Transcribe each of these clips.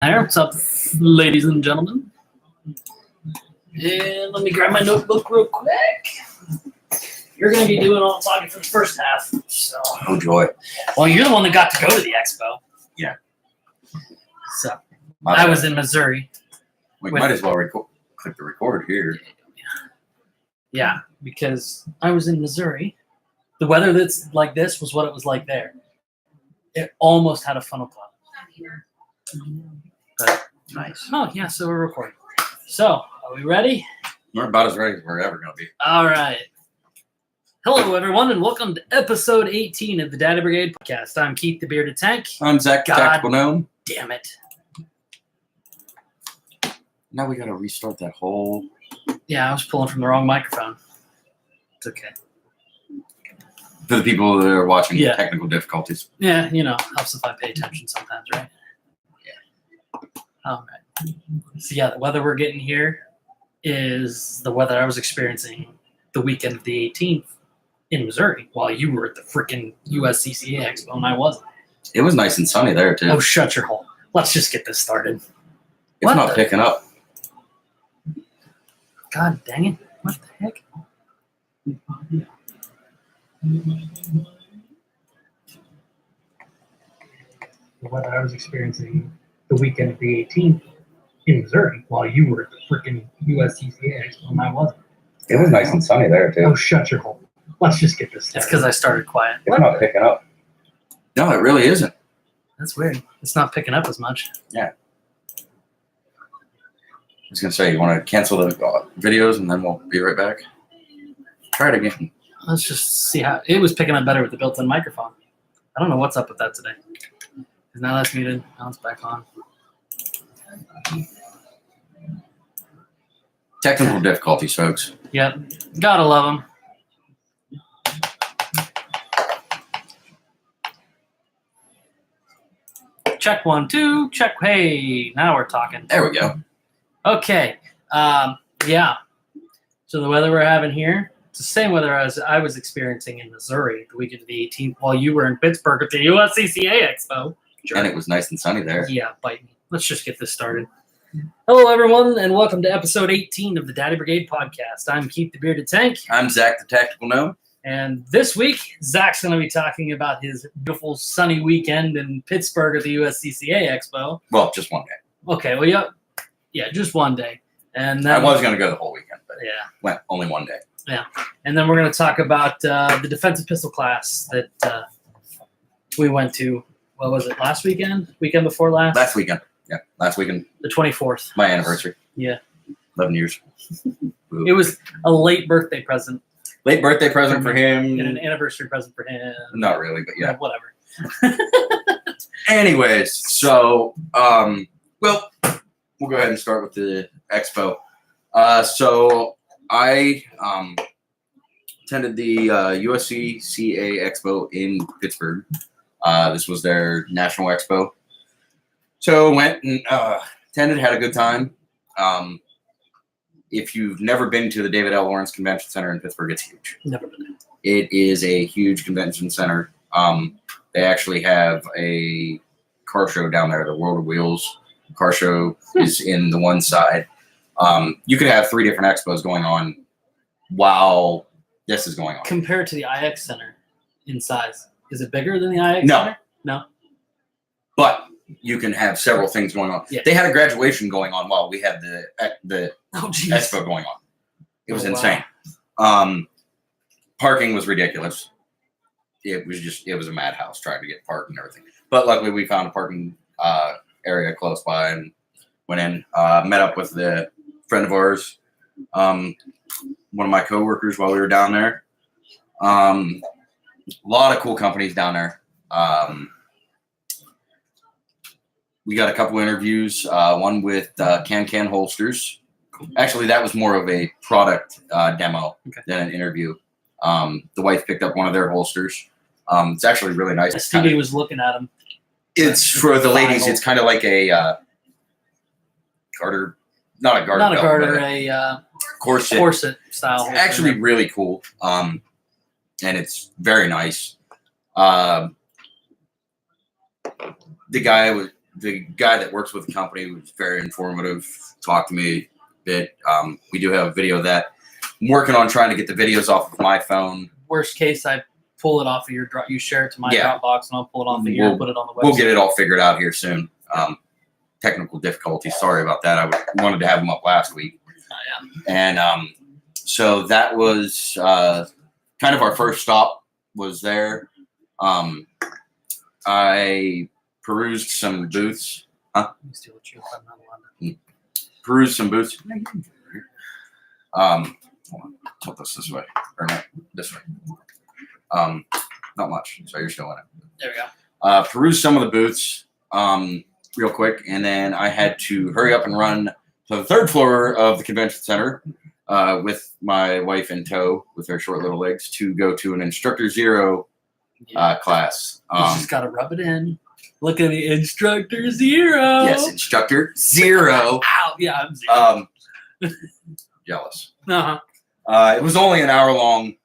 There, what's up, ladies and gentlemen? And let me grab my notebook real quick. You're going to be doing all the talking for the first half. So, oh joy! Well, you're the one that got to go to the expo. Yeah. So, I was in Missouri. We might as well click the record here. Yeah, because I was in Missouri. The weather that's like this was what it was like there. It almost had a funnel cloud. But, Nice. Oh, yeah, so we're recording. So, are we ready? We're about as ready as we're ever going to be. All right. Hello, everyone, and welcome to episode 18 of the Data Brigade podcast. I'm Keith the Bearded Tank. I'm Zach the Tactical Gnome. Damn it. Now we got to restart that whole... Yeah, I was pulling from the wrong microphone. It's okay. For the people that are watching, Yeah. Technical difficulties. Yeah, you know, helps if I pay attention sometimes, right? Yeah. All right. So, yeah, the weather we're getting here is the weather I was experiencing the weekend of the 18th in Missouri while you were at the freaking USCCA Expo and I wasn't. It was nice and sunny there, too. Oh, shut your hole. Let's just get this started. It's What not the- picking up. God dang it. What the heck? The weather I was experiencing the weekend of the 18th in Missouri while you were at the freaking USCCA Expo and I wasn't. It was nice and sunny there, too. Oh, shut your hole. Let's just get this started. It's because I started quiet. It's not picking up. No, it really isn't. That's weird. It's not picking up as much. Yeah. I was going to say, you want to cancel the videos and then we'll be right back? Try it again. Let's just see how... It was picking up better with the built-in microphone. I don't know what's up with that today. Because now that's muted. Now it's back on. Technical difficulties, folks. Yep. Gotta love them. Check 1, 2. Check. Hey, now we're talking. There we go. Okay. Yeah. So the weather we're having here, it's the same weather as I was experiencing in Missouri the weekend of the 18th while you were in Pittsburgh at the USCCA Expo. And it was nice and sunny there. Yeah, bite me. Let's just get this started. Hello, everyone, and welcome to episode 18 of the Data Brigade podcast. I'm Keith the Bearded Tank. I'm Zach the Tactical Gnome. And this week, Zach's going to be talking about his beautiful sunny weekend in Pittsburgh at the USCCA Expo. Well, just one day. Okay, well, yeah, just one day. And then, I was going to go the whole weekend, but yeah, went only one day. yeah. And then we're going to talk about the defensive pistol class that we went to. What was it, last weekend? Weekend before last? Last weekend. Yeah, last weekend. The 24th. My anniversary. Yeah. 11 years. It was a late birthday present. Late birthday present for And an him. anniversary present for him. Not really, but yeah. Whatever. Anyways, so, well, we'll go ahead and start with the expo. So I attended the USCCA Expo in Pittsburgh. This was their national expo. So went and attended, had a good time. If you've never been to the David L. Lawrence Convention Center in Pittsburgh, it's huge. Never been. It is a huge convention center. They actually have a car show down there, the World of Wheels car show is in the one side. You could have 3 different expos going on while this is going on. Compared to the IX Center in size, is it bigger than the IX No. Center? No. But you can have several things going on. Yeah. They had a graduation going on while we had the Oh, jeez. expo going on. It was Oh, wow. insane. Parking was ridiculous. It was a madhouse trying to get parked and everything. But luckily we found a parking area close by and went in, met up with the friend of ours, one of my coworkers while we were down there. A lot of cool companies down there. We got a couple interviews, one with Can Holsters. Actually, that was more of a product demo than an interview. The wife picked up one of their holsters. It's actually really nice. Stevie was looking at him. It's for the ladies. It's kind of like a garter, not a garter. Not a belt, garter, but a corset style. It's actually really cool. And it's very nice. The guy the guy that works with the company was very informative. Talked to me a bit. We do have a video of that. I'm working on trying to get the videos off of my phone. Worst case, I pull it off of your drop. You share it to my Yeah. Dropbox, and I'll pull it off of here and put it on the website. We'll get it all figured out here soon. Technical difficulties. Sorry about that. I wanted to have them up last week. Oh, And so that was kind of our first stop was there. I perused some booths. Let me steal what you have. I'm not allowed to- Perused some booths. Hold on. Tilt this way. Or not this way. Not much. So you're still in it. There we go. Perused some of the booths real quick, and then I had to hurry up and run to the third floor of the convention center with my wife in tow with her short little legs to go to an Instructor Zero class. You just gotta rub it in. Look at the Instructor Zero. Yes, Instructor Zero. Ow! Yeah, I'm zero. Jealous. Uh-huh. It was only an hour-long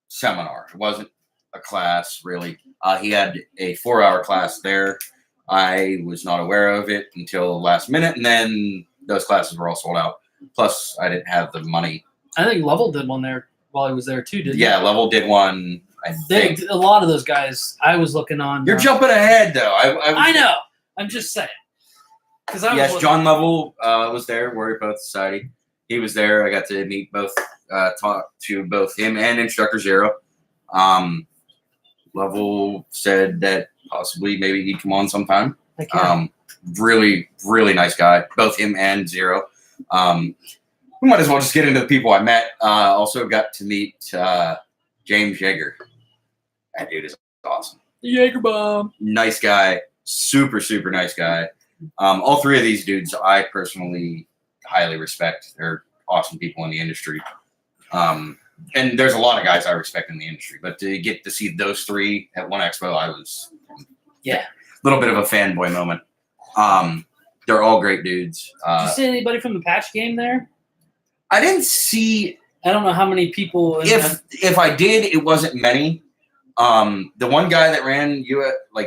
seminar. It wasn't a class, really. He had a 4-hour class there. I was not aware of it until the last minute, and then those classes were all sold out. Plus, I didn't have the money. I think Level did one there while he was there too, didn't he? Yeah, Level did one. I think. A lot of those guys I was looking on. You're jumping ahead, though. I know. I'm just saying. Yes, John Level was there, Warrior Poet Society. He was there. I got to meet both, talk to both him and Instructor Zero. Level said that possibly maybe he'd come on sometime. Really, really nice guy, both him and Zero. We might as well just get into the people I met. Also got to meet James Yeager. That dude is awesome. Jaeger bomb. Nice guy. Super, super nice guy. All three of these dudes I personally highly respect. They're awesome people in the industry. And there's a lot of guys I respect in the industry, but to get to see those three at one expo, I was a little bit of a fanboy moment. They're all great dudes. Did you see anybody from the patch game there? I didn't see. I don't know how many people. If I did, it wasn't many. The one guy that ran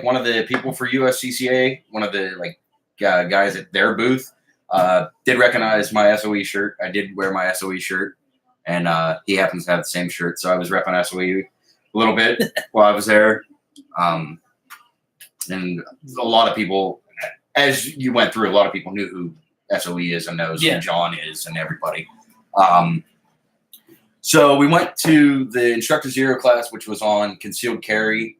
one of the people for USCCA, one of the guys at their booth, did recognize my SOE shirt. I did wear my SOE shirt, and he happens to have the same shirt, so I was repping SOE a little bit while I was there. And a lot of people, as you went through, a lot of people knew who SOE is and knows who John is and everybody. So we went to the Instructor Zero class, which was on concealed carry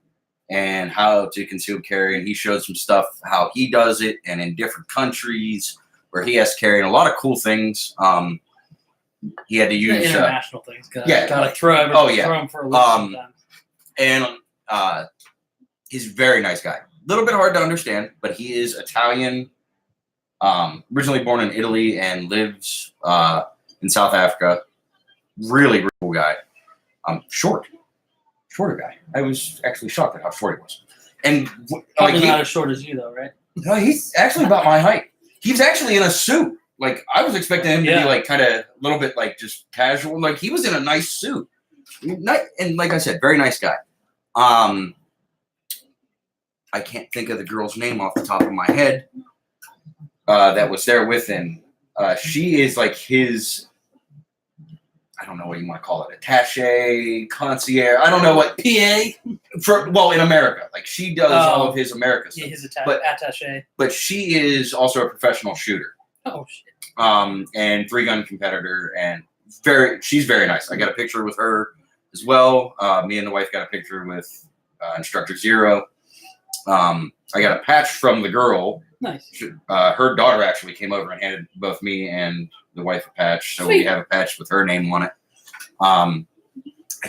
and how to conceal carry. And he showed some stuff, how he does it, and in different countries where he has to carry, and a lot of cool things. He had to use international things. Gotta throw everything. Throw him for a loop and he's a very nice guy. A little bit hard to understand, but he is Italian, originally born in Italy and lives in South Africa. Really, really cool guy. Shorter guy. I was actually shocked at how short he was. And probably not as short as you, though, right? No, he's actually about my height. He was actually in a suit. Like, I was expecting him to be kind of a little bit just casual. Like, he was in a nice suit. And like I said, very nice guy. I can't think of the girl's name off the top of my head that was there with him. She is his, I don't know what you want to call it, attaché, concierge. I don't know what. PA? In America. She does all of his America stuff. Yeah, his attaché. But she is also a professional shooter. Oh, shit. And 3-gun competitor, and she's very nice. I got a picture with her as well. Me and the wife got a picture with Instructor Zero. I got a patch from the girl. Nice. Her daughter actually came over and handed both me and the wife a patch, so we have a patch with her name on it. I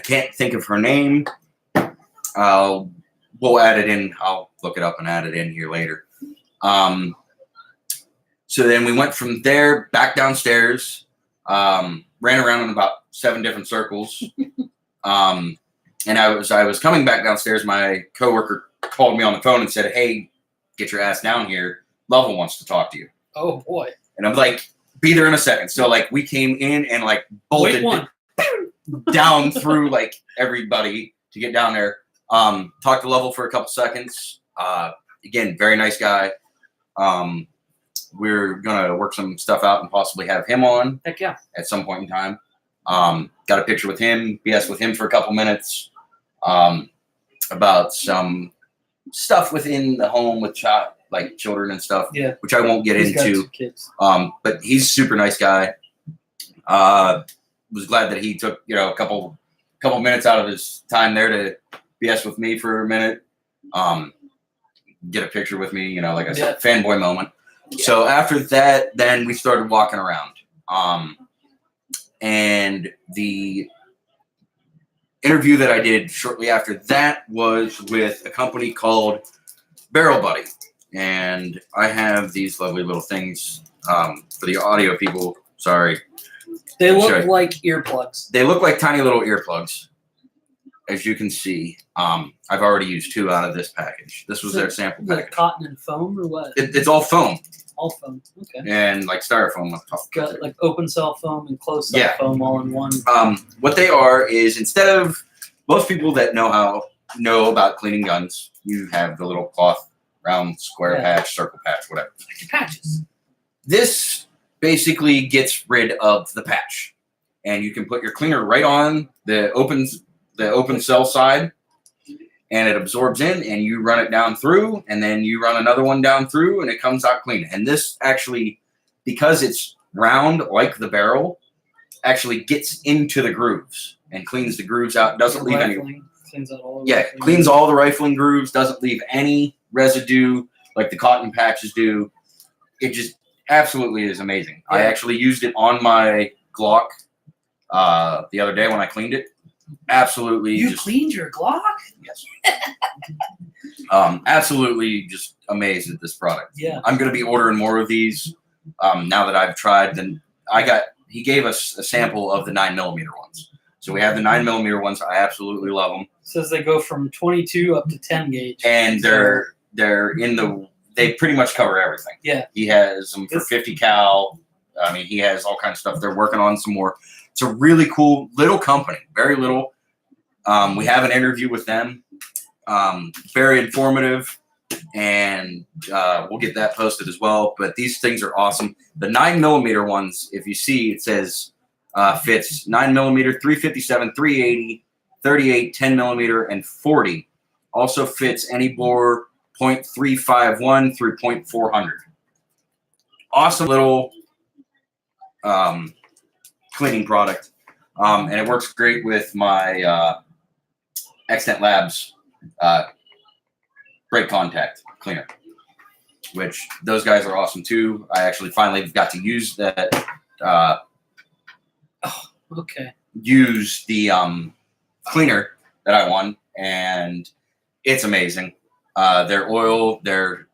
can't think of her name. We'll add it in. I'll look it up and add it in here later. So then we went from there back downstairs, ran around in about 7 different circles. And I was coming back downstairs. My coworker called me on the phone and said, "Hey, get your ass down here. Level wants to talk to you." Oh boy. And I'm like, "Be there in a second." So we came in and bolted down through everybody to get down there. Talked to Level for a couple seconds. Again, very nice guy. We're gonna work some stuff out and possibly have him on Heck yeah. at some point in time. Got a picture with him, BS with him for a couple minutes about some stuff within the home with like children and stuff, Yeah. which I won't get He's got into. 2 kids. But he's a super nice guy. Was glad that he took a couple minutes out of his time there to BS with me for a minute. Get a picture with me, like I said, fanboy moment. Yeah. So after that, then we started walking around. And the interview that I did shortly after that was with a company called Barrel Buddy. And I have these lovely little things for the audio people. Sorry. They look like earplugs. They look like tiny little earplugs. As you can see, I've already used 2 out of this package. This was their sample package. Cotton and foam or what? It's all foam. All foam. Okay. And like styrofoam up top. Got like open cell foam and closed cell foam all in one. What they are is, instead of most people that know about cleaning guns, you have the little cloth, round, square patch, circle patch, whatever. Like your patches. This basically gets rid of the patch, and you can put your cleaner right on the open cell side, and it absorbs in, and you run it down through, and then you run another one down through, and it comes out clean. And this actually, because it's round like the barrel, actually gets into the grooves and cleans the grooves out. Doesn't leave any. Cleans out all. Cleans all the rifling grooves. Doesn't leave any residue like the cotton patches do. It just absolutely is amazing. Yeah. I actually used it on my Glock the other day when I cleaned it. Absolutely. You cleaned your Glock? Yes. Absolutely just amazed at this product. Yeah. I'm going to be ordering more of these now that I've tried. He gave us a sample of the 9mm ones. So we have the 9mm ones. I absolutely love them. Says they go from 22 up to 10 gauge. And they pretty much cover everything. Yeah. He has them for 50 cal. I mean, he has all kinds of stuff. They're working on some more. It's a really cool little company, very little. We have an interview with them, very informative, and we'll get that posted as well. But these things are awesome. The 9mm ones, if you see, it says fits 9mm, 357, 380, 38, 10mm, and 40. Also fits any bore .351 through .400. Awesome little cleaning product, and it works great with my Extent Labs break contact cleaner, which those guys are awesome too. I actually finally got to use that. Use the cleaner that I won, and it's amazing. Their oil, their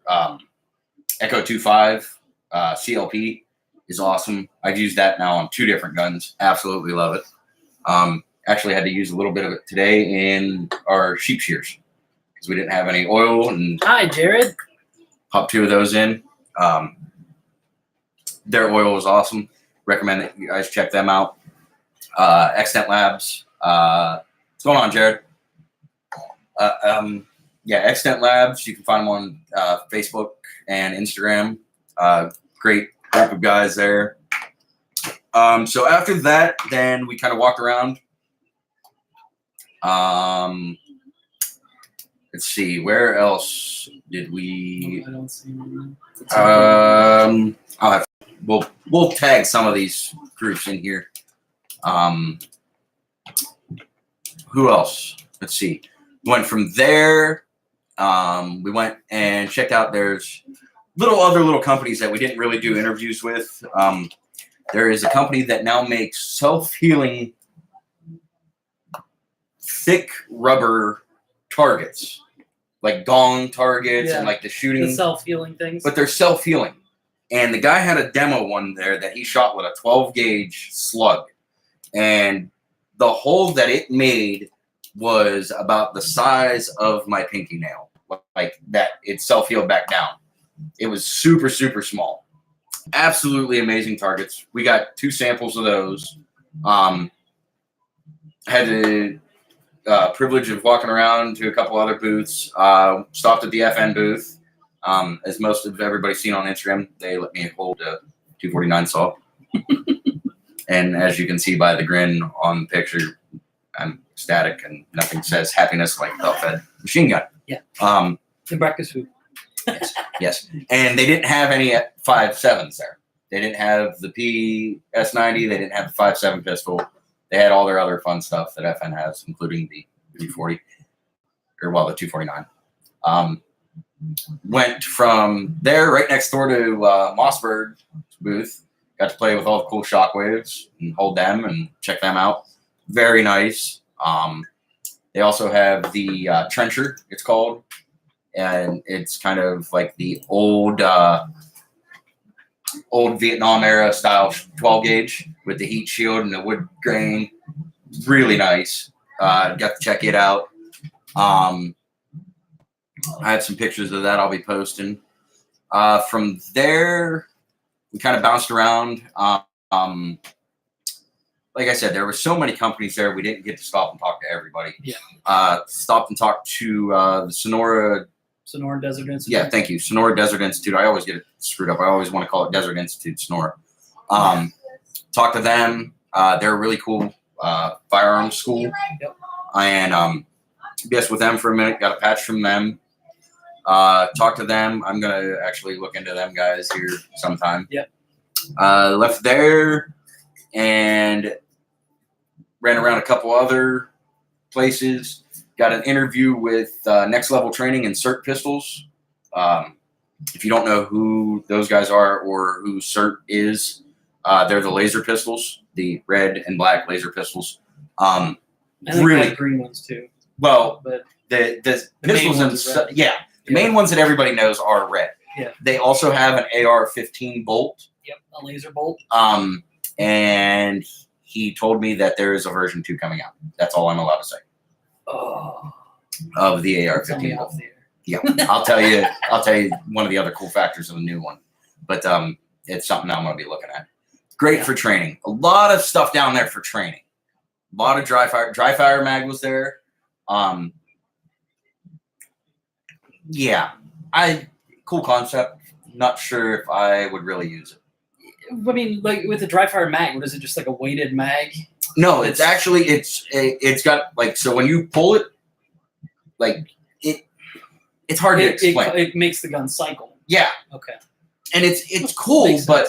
Echo 25 CLP is awesome. I've used that now on 2 different guns. Absolutely love it. Actually had to use a little bit of it today in our sheep shears because we didn't have any oil. And hi, Jared. Popped 2 of those in. Their oil was awesome. Recommend that you guys check them out. Extent Labs. What's going on, Jared? Extent Labs. You can find them on Facebook and Instagram. Great group of guys there. So after that, then we kind of walked around. Let's see, where else did we? I don't see anything. We'll tag some of these groups in here. Who else? Let's see. Went from there. We went and checked out. There's other little companies that we didn't really do interviews with. There is a company that now makes self-healing thick rubber targets, like gong targets and like the shooting. The self-healing things. But they're self-healing. And the guy had a demo one there that he shot with a 12 gauge slug. And the hole that it made was about the size of my pinky nail. Like that, it self-healed back down. It was super, super small. Absolutely amazing targets. We got 2 samples of those. Had the privilege of walking around to a couple other booths. Stopped at the FN booth. As most of everybody's seen on Instagram, they let me hold a 249 saw. And as you can see by the grin on the picture, I'm ecstatic, and nothing says happiness like a belt-fed machine gun. Yeah. And breakfast food. yes. And they didn't have any 5.7s there. They didn't have the PS90. They didn't have the 5.7 pistol. They had all their other fun stuff that FN has, including the 340, or well, the 249. Went from there right next door to Mossberg's booth. Got to play with all the cool shockwaves and hold them and check them out. Very nice. They also have the Trencher, it's called. And it's kind of like the old Vietnam era style 12 gauge with the heat shield and the wood grain. Really nice. Got to check it out. I had some pictures of that I'll be posting. From there, we kind of bounced around. Like I said, there were so many companies there, we didn't get to stop and talk to everybody. Yeah. Stopped and talked to the Sonora Desert Institute. Yeah, thank you. Sonora Desert Institute. I always get it screwed up. I always want to call it Desert Institute Sonora. Talked to them. They're a really cool firearms school. Yep. And guess with them for a minute, got a patch from them. Talked to them. I'm going to actually look into them guys here sometime. Yep. Left there and ran around a couple other places. Got an interview with Next Level Training and CERT Pistols. If you don't know who those guys are or who CERT is, they're the laser pistols, the red and black laser pistols. I think really they have green ones too. Well, But the pistols main and red. the main ones that everybody knows are red. Yeah. They also have an AR-15 bolt. Yep, a laser bolt. And he told me that there is a version 2 coming out. That's all I'm allowed to say. Oh, Of the tell me AR-15 bolt. off the air. Yeah, I'll tell you one of the other cool factors of the new one. But it's something I'm going to be looking at. Great for training. A lot of stuff down there for training. A lot of dry fire mag was there. Yeah, cool concept. Not sure if I would really use it. I mean, like with the dry fire mag, what is it? Just like a weighted mag? No, it's actually it's got like, so when you pull it, like it's hard to explain. It makes the gun cycle. Yeah. Okay. And it's cool, but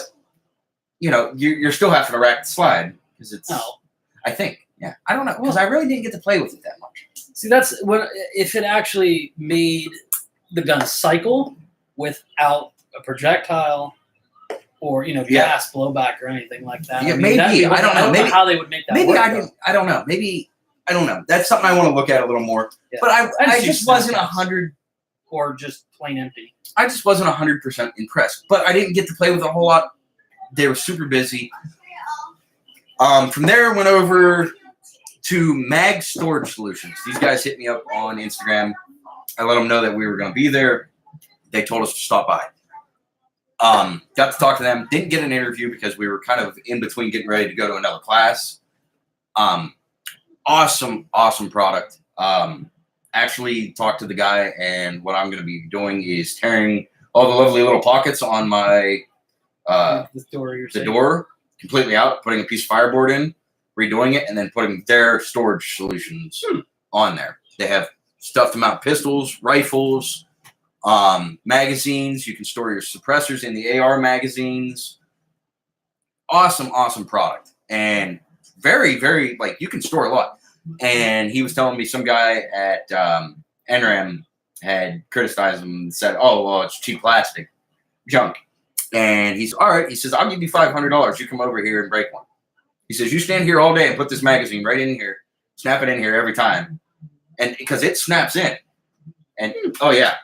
you know you're still having to rack the slide because it's. Oh. I think. Yeah. I don't know because I really didn't get to play with it that much. See, that's what if it actually made the gun cycle without a projectile or gas blowback or anything like that. Yeah, maybe I don't know. Maybe how they would make that. Maybe work, I didn't. I don't know. Maybe I don't know. That's something I want to look at a little more. Yeah. But I just wasn't 100. Or just plain empty. I just wasn't 100% impressed. But I didn't get to play with a whole lot. They were super busy. From there, went over to Mag Storage Solutions. These guys hit me up on Instagram. I let them know that we were going to be there. They told us to stop by. Got to talk to them. Didn't get an interview because we were kind of in between getting ready to go to another class. Awesome product. Actually talked to the guy, and what I'm going to be doing is tearing all the lovely little pockets on my the door completely out, putting a piece of fireboard in, redoing it, and then putting their storage solutions on there. They have stuff to mount pistols, rifles, magazines. You can store your suppressors in the AR magazines. Awesome product, and very, very, like, you can store a lot. And he was telling me some guy at NRAM had criticized him and said, "Oh, well, it's cheap plastic junk." And he's all right. He says, "I'll give you $500. You come over here and break one." He says, "You stand here all day and put this magazine right in here, snap it in here every time, and because it snaps in." And oh yeah,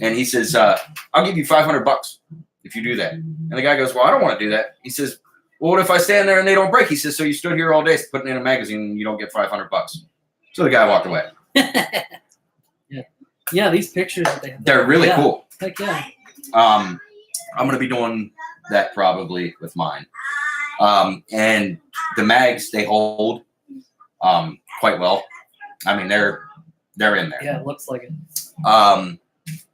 and he says, "I'll give you $500 if you do that." And the guy goes, "Well, I don't want to do that." He says, "Well, what if I stand there and they don't break?" He says, "So you stood here all day putting in a magazine and you don't get $500. So the guy walked away. Yeah, these pictures that they have. They're really cool. Heck yeah. I'm going to be doing that probably with mine. And the mags, they hold quite well. I mean, they're in there. Yeah, it looks like it.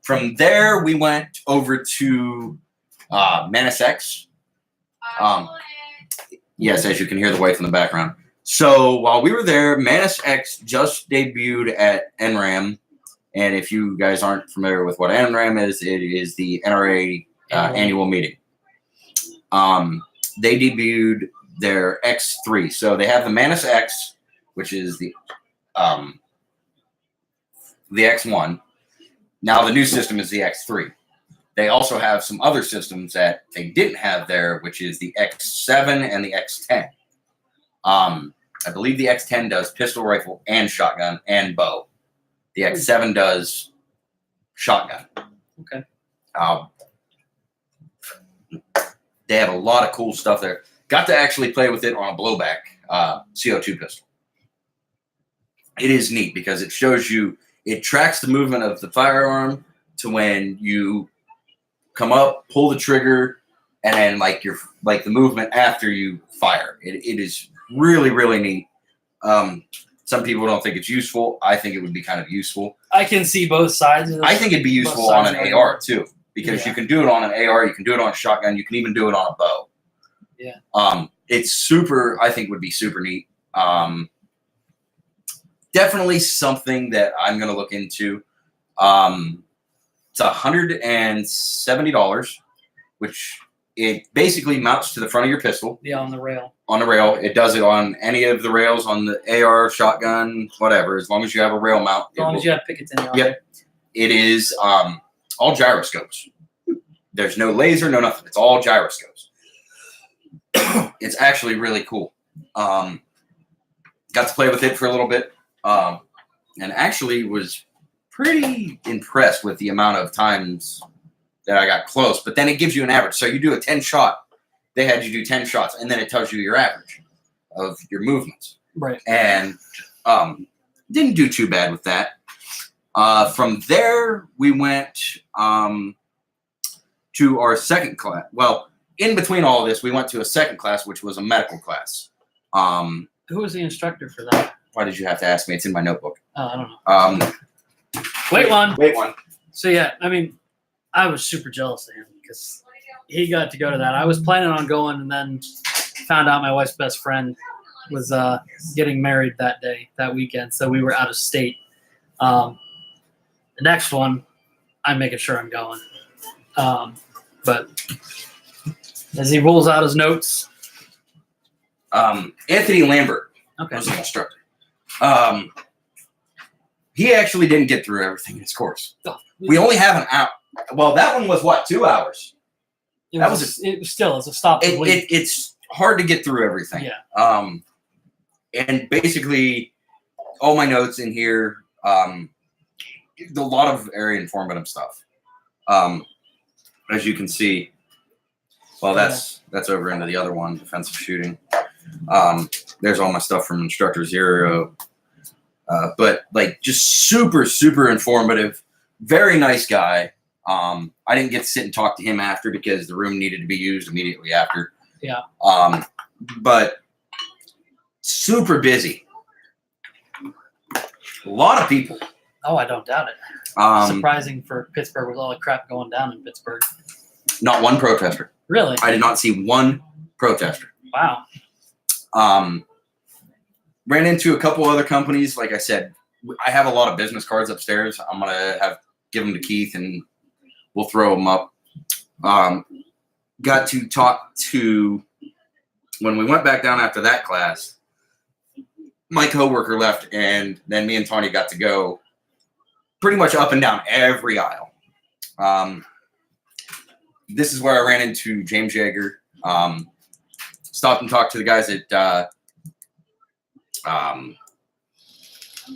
From there, we went over to Manus X. Yes, as you can hear the wife in the background. So while we were there, Manus X just debuted at NRAM. And if you guys aren't familiar with what NRAM is, it is the NRA annual meeting. They debuted their X3. So they have the Manus X, which is the X1. Now the new system is the X3. They also have some other systems that they didn't have there, which is the X7 and the X10. I believe the X10 does pistol, rifle, and shotgun, and bow. The X7 does shotgun. Okay. They have a lot of cool stuff there. Got to actually play with it on a blowback CO2 pistol. It is neat because it shows you, it tracks the movement of the firearm to when you come up, pull the trigger, and then like the movement after you fire. It is really, really neat. Some people don't think it's useful. I think it would be kind of useful. I can see both sides of this. I think it'd be useful on an AR too, because you can do it on an AR, you can do it on a shotgun, you can even do it on a bow. Yeah. It's super, I think would be super neat. Definitely something that I'm going to look into. It's $170, which it basically mounts to the front of your pistol. Yeah, on the rail. On the rail. It does it on any of the rails, on the AR, shotgun, whatever. As long as you have a rail mount. As long as you have Picatinny on Yep. It is all gyroscopes. There's no laser, no nothing. It's all gyroscopes. It's actually really cool. Got to play with it for a little bit. And actually was pretty impressed with the amount of times that I got close. But then it gives you an average. So you do a 10 shot. They had you do 10 shots, and then it tells you your average of your movements. Right. And didn't do too bad with that. From there, we went to our second class. Well, in between all of this, we went to a second class, which was a medical class. Who was the instructor for that? Why did you have to ask me? It's in my notebook. Oh, I don't know. Wait one. So, yeah, I mean, I was super jealous of him because he got to go to that. I was planning on going and then found out my wife's best friend was getting married that weekend. So we were out of state. The next one, I'm making sure I'm going. But as he rolls out his notes. Anthony Lambert was the instructor. He actually didn't get through everything in his course. Oh, we only have an hour. Well, that one was what, 2 hours? It was a stop. It's hard to get through everything. Yeah. And basically, all my notes in here, a lot of very informative stuff. As you can see, well, that's over into the other one, defensive shooting. There's all my stuff from Instructor Zero. But like just super, super informative, very nice guy. I didn't get to sit and talk to him after because the room needed to be used immediately after. Yeah. But super busy. A lot of people. Oh, I don't doubt it. Surprising for Pittsburgh with all the crap going down in Pittsburgh. Not one protester. Really? I did not see one protester. Wow. Ran into a couple other companies. Like I said, I have a lot of business cards upstairs. I'm going to give them to Keith and we'll throw them up. Got to talk to, when we went back down after that class, my coworker left and then me and Tony got to go pretty much up and down every aisle. This is where I ran into James Yeager. Stopped and talked to the guys at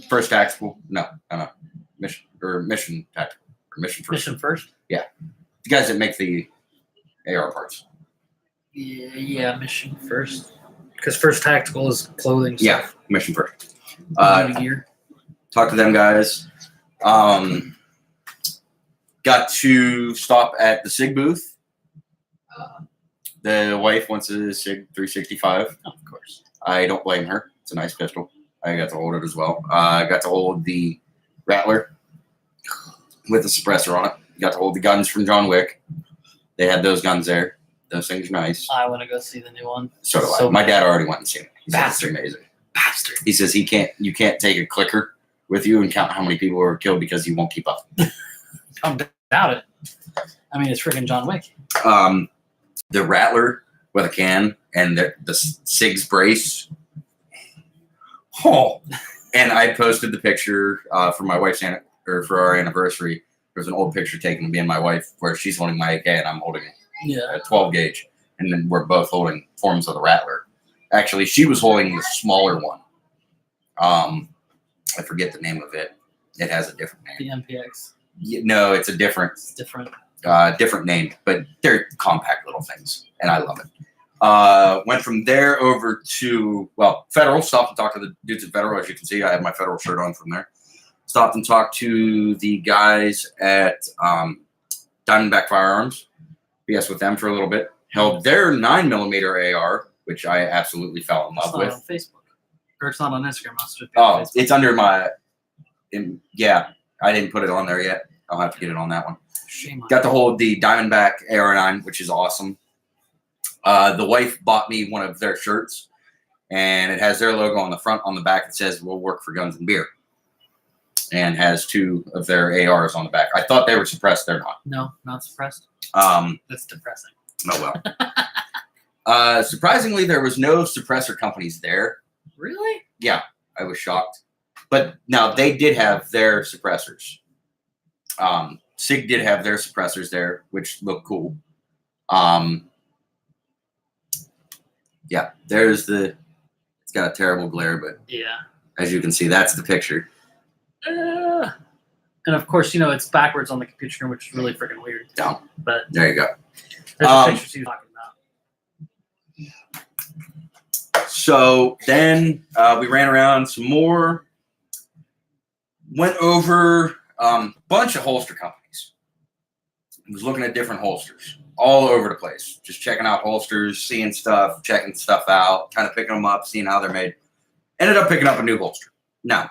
First Tactical. No. Mission Tactical. Or Mission First. Mission First? Yeah. The guys that make the AR parts. Yeah, Mission First. Because First Tactical is clothing stuff. Yeah, Mission First. Gear. Talk to them guys. Got to stop at the SIG booth. The wife wants a SIG 365. Oh, of course. I don't blame her. It's a nice pistol. I got to hold it as well. I got to hold the Rattler with the suppressor on it. got to hold the guns from John Wick. They had those guns there. Those things are nice. I want to go see the new one. So do I. My dad already went and seen it. He said it's Bastard. amazing. Bastard. He says you can't take a clicker with you and count how many people were killed because you won't keep up. I doubt it. I mean, it's freaking John Wick. The Rattler with a can and the SIG's brace. Oh, and I posted the picture for my wife's for our anniversary. There's an old picture taken of me and my wife where she's holding my AK and I'm holding a 12 gauge, and then we're both holding forms of the Rattler. Actually, she was holding the smaller one. I forget the name of it. It has a different name. The MPX. No, it's a different. It's different. Different name, but they're compact little things, and I love it. Went from there over to, Federal. Stopped and talked to the dudes at Federal. As you can see, I have my Federal shirt on from there. Stopped and talked to the guys at Diamondback Firearms. BS with them for a little bit. Held their 9mm AR, which I absolutely fell in love It's not with. on Facebook. Or it's not on Instagram. It's just Oh, it's under my... yeah, I didn't put it on there yet. I'll have to get it on that one. Shame on Got to hold the Diamondback AR9, which is awesome. The wife bought me one of their shirts, and it has their logo on the front. On the back, it says, "We'll work for guns and beer," and has 2 of their ARs on the back. I thought they were suppressed. They're not. No, not suppressed. That's depressing. Oh, well. Surprisingly, there was no suppressor companies there. Really? Yeah, I was shocked. But now they did have their suppressors. SIG did have their suppressors there, which looked cool. Yeah, there's it's got a terrible glare, but Yeah. as you can see, that's the picture. And of course, it's backwards on the computer screen, which is really freaking weird. Down. But There you go. there's the pictures he was talking about. So then we ran around some more. Went over bunch of holster companies. Was looking at different holsters all over the place. Just checking out holsters, seeing stuff, checking stuff out, kind of picking them up, seeing how they're made. Ended up picking up a new holster. Now,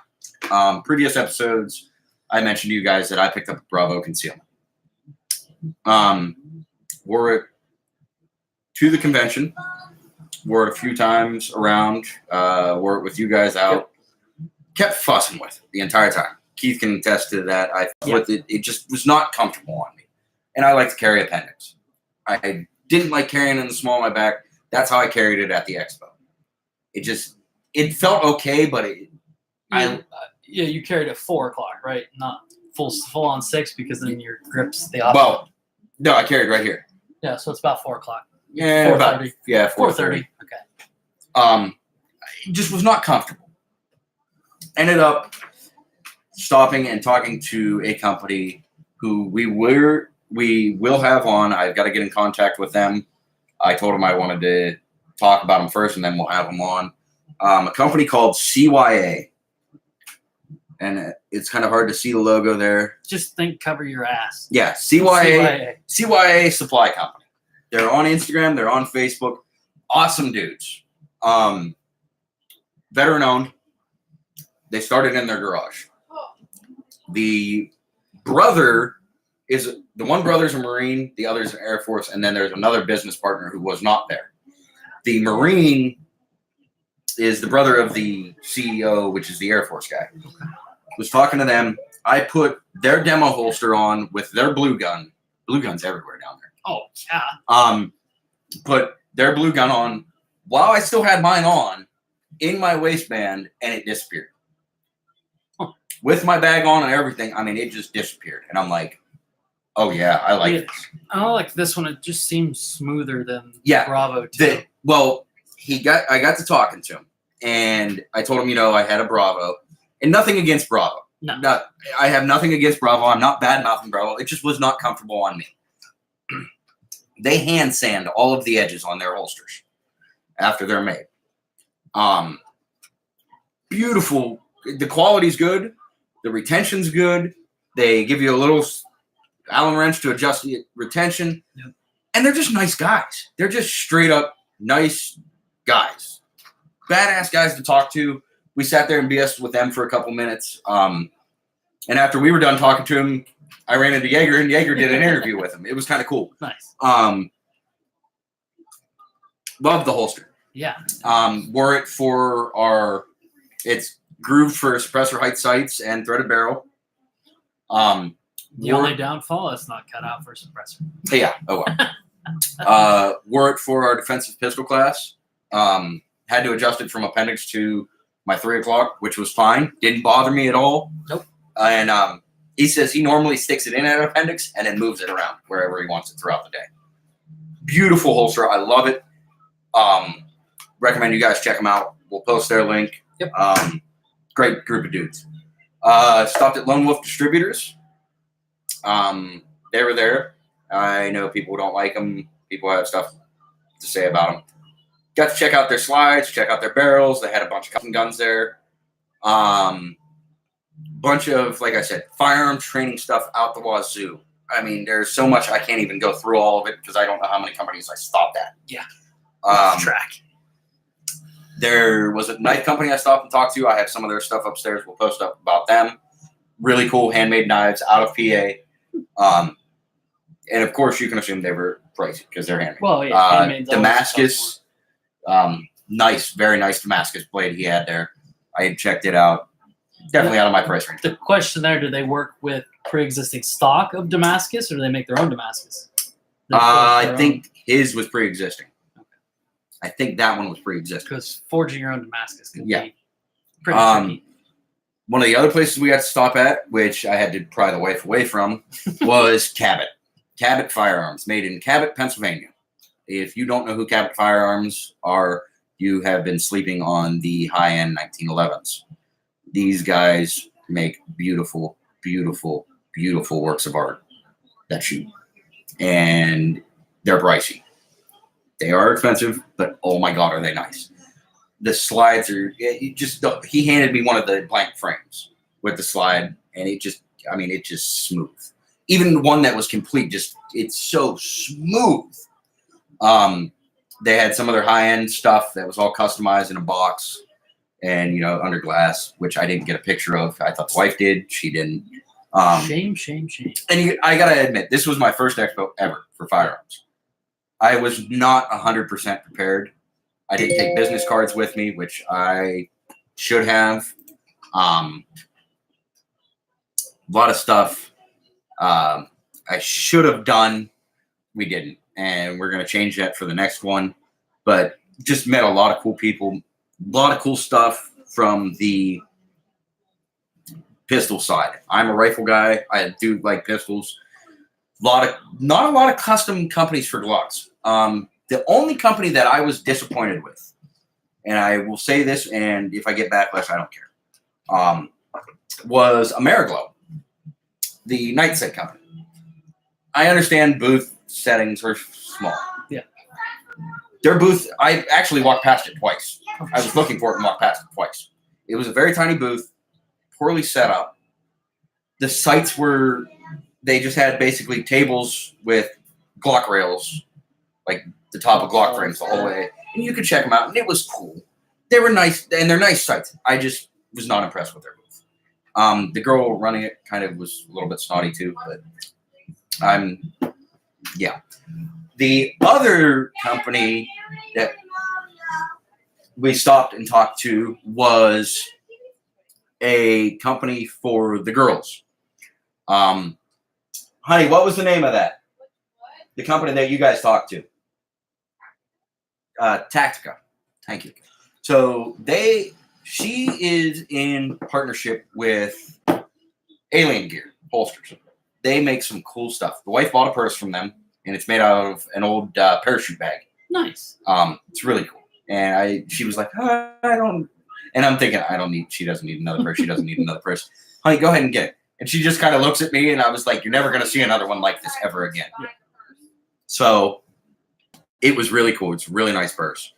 previous episodes, I mentioned to you guys that I picked up a Bravo concealment. Wore it to the convention. Wore it a few times around. Wore it with you guys out. Kept fussing with it the entire time. Keith can attest to that. With it, it just was not comfortable on me. And I like to carry appendix. I didn't like carrying it in the small of my back. That's how I carried it at the expo. It felt okay, but you carried at 4 o'clock, right? Not full on 6 because then your grip's the opposite. Well, no, I carried right here. Yeah, so it's about 4 o'clock. Yeah, 4:30. Yeah, 4:30. Okay. It just was not comfortable. Ended up stopping and talking to a company who we will have on. I've got to get in contact with them. I told them I wanted to talk about them first, and then we'll have them on. A company called CYA, and it's kind of hard to see the logo there. Just cover your ass. Yeah, CYA Supply Company. They're on Instagram. They're on Facebook. Awesome dudes. Veteran owned. They started in their garage. The one brother's a Marine, the other's an Air Force, and then there's another business partner who was not there. The Marine is the brother of the CEO, which is the Air Force guy. Was talking to them. I put their demo holster on with their blue gun. Blue gun's everywhere down there. Oh, yeah. Put their blue gun on while I still had mine on in my waistband, and it disappeared. With my bag on and everything, I mean, it just disappeared. And I'm like, oh, yeah, I like this. I like this one. It just seems smoother than Bravo, I too. got to talking to him, and I told him, I had a Bravo, and nothing against Bravo. No. I have nothing against Bravo. I'm not bad-mouthing Bravo. It just was not comfortable on me. They hand sand all of the edges on their holsters after they're made. Beautiful. The quality's good. The retention's good. They give you a little Allen wrench to adjust the retention. Yep. And they're just nice guys. They're just straight up nice guys. Badass guys to talk to. We sat there and BS'd with them for a couple minutes. And after we were done talking to them, I ran into Jaeger, and Jaeger did an interview with him. It was kind of cool. Nice. Loved the holster. Yeah. Wore it for it's grooved for suppressor height sights and threaded barrel. The only downfall is not cut out for suppressor. Yeah. Oh well. Wore it for our defensive pistol class. Had to adjust it from appendix to my 3 o'clock, which was fine. Didn't bother me at all. Nope. And he says he normally sticks it in an appendix and then moves it around wherever he wants it throughout the day. Beautiful holster. I love it. Recommend you guys check them out. We'll post their link. Yep. Great group of dudes. Stopped at Lone Wolf Distributors. They were there. I know people don't like them. People have stuff to say about them. Got to check out their slides, check out their barrels. They had a bunch of custom guns there. Bunch of, like I said, firearm training stuff out the wazoo. I mean, there's so much I can't even go through all of it because I don't know how many companies I stopped at. Yeah. Track. There was a knife company I stopped and talked to. I have some of their stuff upstairs. We'll post up about them. Really cool handmade knives out of PA. And of course, you can assume they were pricey because they're handmade. Well, yeah. Handmade's Damascus. Nice, very nice Damascus blade he had there. I had checked it out. Definitely out of my price range. The question there, do they work with pre-existing stock of Damascus or do they make their own Damascus? I think his was pre-existing. Okay. I think that one was pre-existing. Because forging your own Damascus can yeah. be pretty tricky. One of the other places we got to stop at, which I had to pry the wife away from, was Cabot. Cabot Firearms, made in Cabot, Pennsylvania. If you don't know who Cabot Firearms are, you have been sleeping on the high-end 1911s. These guys make beautiful, beautiful, beautiful works of art that shoot. And they're pricey. They are expensive, but oh my God, are they nice. The slides are, he handed me one of the blank frames with the slide, and it's just smooth. Even the one that was complete, it's so smooth. They had some of their high-end stuff that was all customized in a box and, under glass, which I didn't get a picture of. I thought the wife did. She didn't. Shame. And I got to admit, this was my first expo ever for firearms. I was not 100% prepared. I didn't take business cards with me, which I should have. A lot of stuff I should have done. We didn't. And we're going to change that for the next one. But just met a lot of cool people, a lot of cool stuff from the pistol side. I'm a rifle guy. I do like pistols. Not a lot of custom companies for Glocks. The only company that I was disappointed with, and I will say this, and if I get backlash, I don't care, was Ameriglow, the night sight company. I understand booth settings are small. Yeah. Their booth, I actually walked past it twice. I was looking for it and walked past it twice. It was a very tiny booth, poorly set up. The sights they just had basically tables with Glock rails, like the top of Glock frames the whole way. And you could check them out, and it was cool. They were nice, and they're nice sights. I just was not impressed with their booth. The girl running it kind of was a little bit snotty too, but yeah. The other company that we stopped and talked to was a company for the girls. Honey, what was the name of that? The company that you guys talked to? Tactica. Thank you. So she is in partnership with Alien Gear holsters. They make some cool stuff. The wife bought a purse from them, and it's made out of an old parachute bag. Nice. It's really cool. And she was like, I don't. And I'm thinking, she doesn't need another purse. She doesn't need another purse. Honey, go ahead and get it. And she just kind of looks at me, and I was like, you're never going to see another one like this ever again. Yeah. So it was really cool. It's a really nice purse,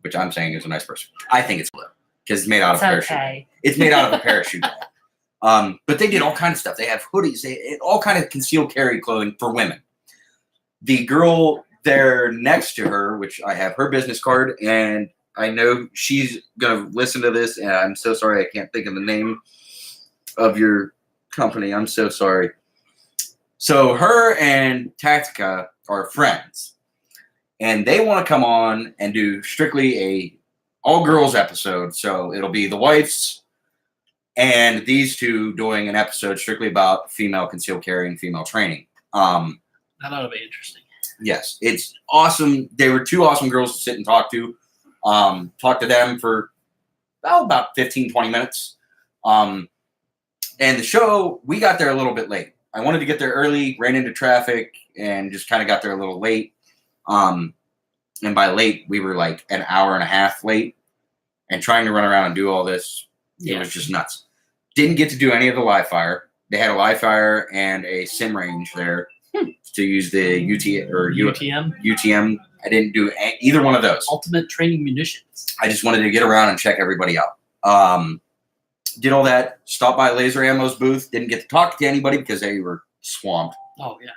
which I'm saying is a nice purse. I think it's blue because it's made out of a parachute. Okay. It's made out of a parachute. But they did all kinds of stuff. They have hoodies, all kind of concealed carry clothing for women. The girl there next to her, which I have her business card, and I know she's going to listen to this, and I'm so sorry I can't think of the name of your company. I'm so sorry. So her and Tactica are friends, and they want to come on and do strictly a all-girls episode. So it'll be the wives and these two doing an episode strictly about female concealed carry and female training. That ought to be interesting. Yes, it's awesome. They were two awesome girls to sit and talk to. Talk to them for about 15, 20 minutes. And the show, we got there a little bit late. I wanted to get there early, ran into traffic, and just kind of got there a little late. And by late, we were like an hour and a half late. And trying to run around and do all this, it was just nuts. Didn't get to do any of the live fire. They had a live fire and a sim range there to use the UTM. I didn't do either one of those. Ultimate training munitions. I just wanted to get around and check everybody out. Did all that. Stopped by Laser Ammo's booth. Didn't get to talk to anybody because they were swamped. Oh, yeah.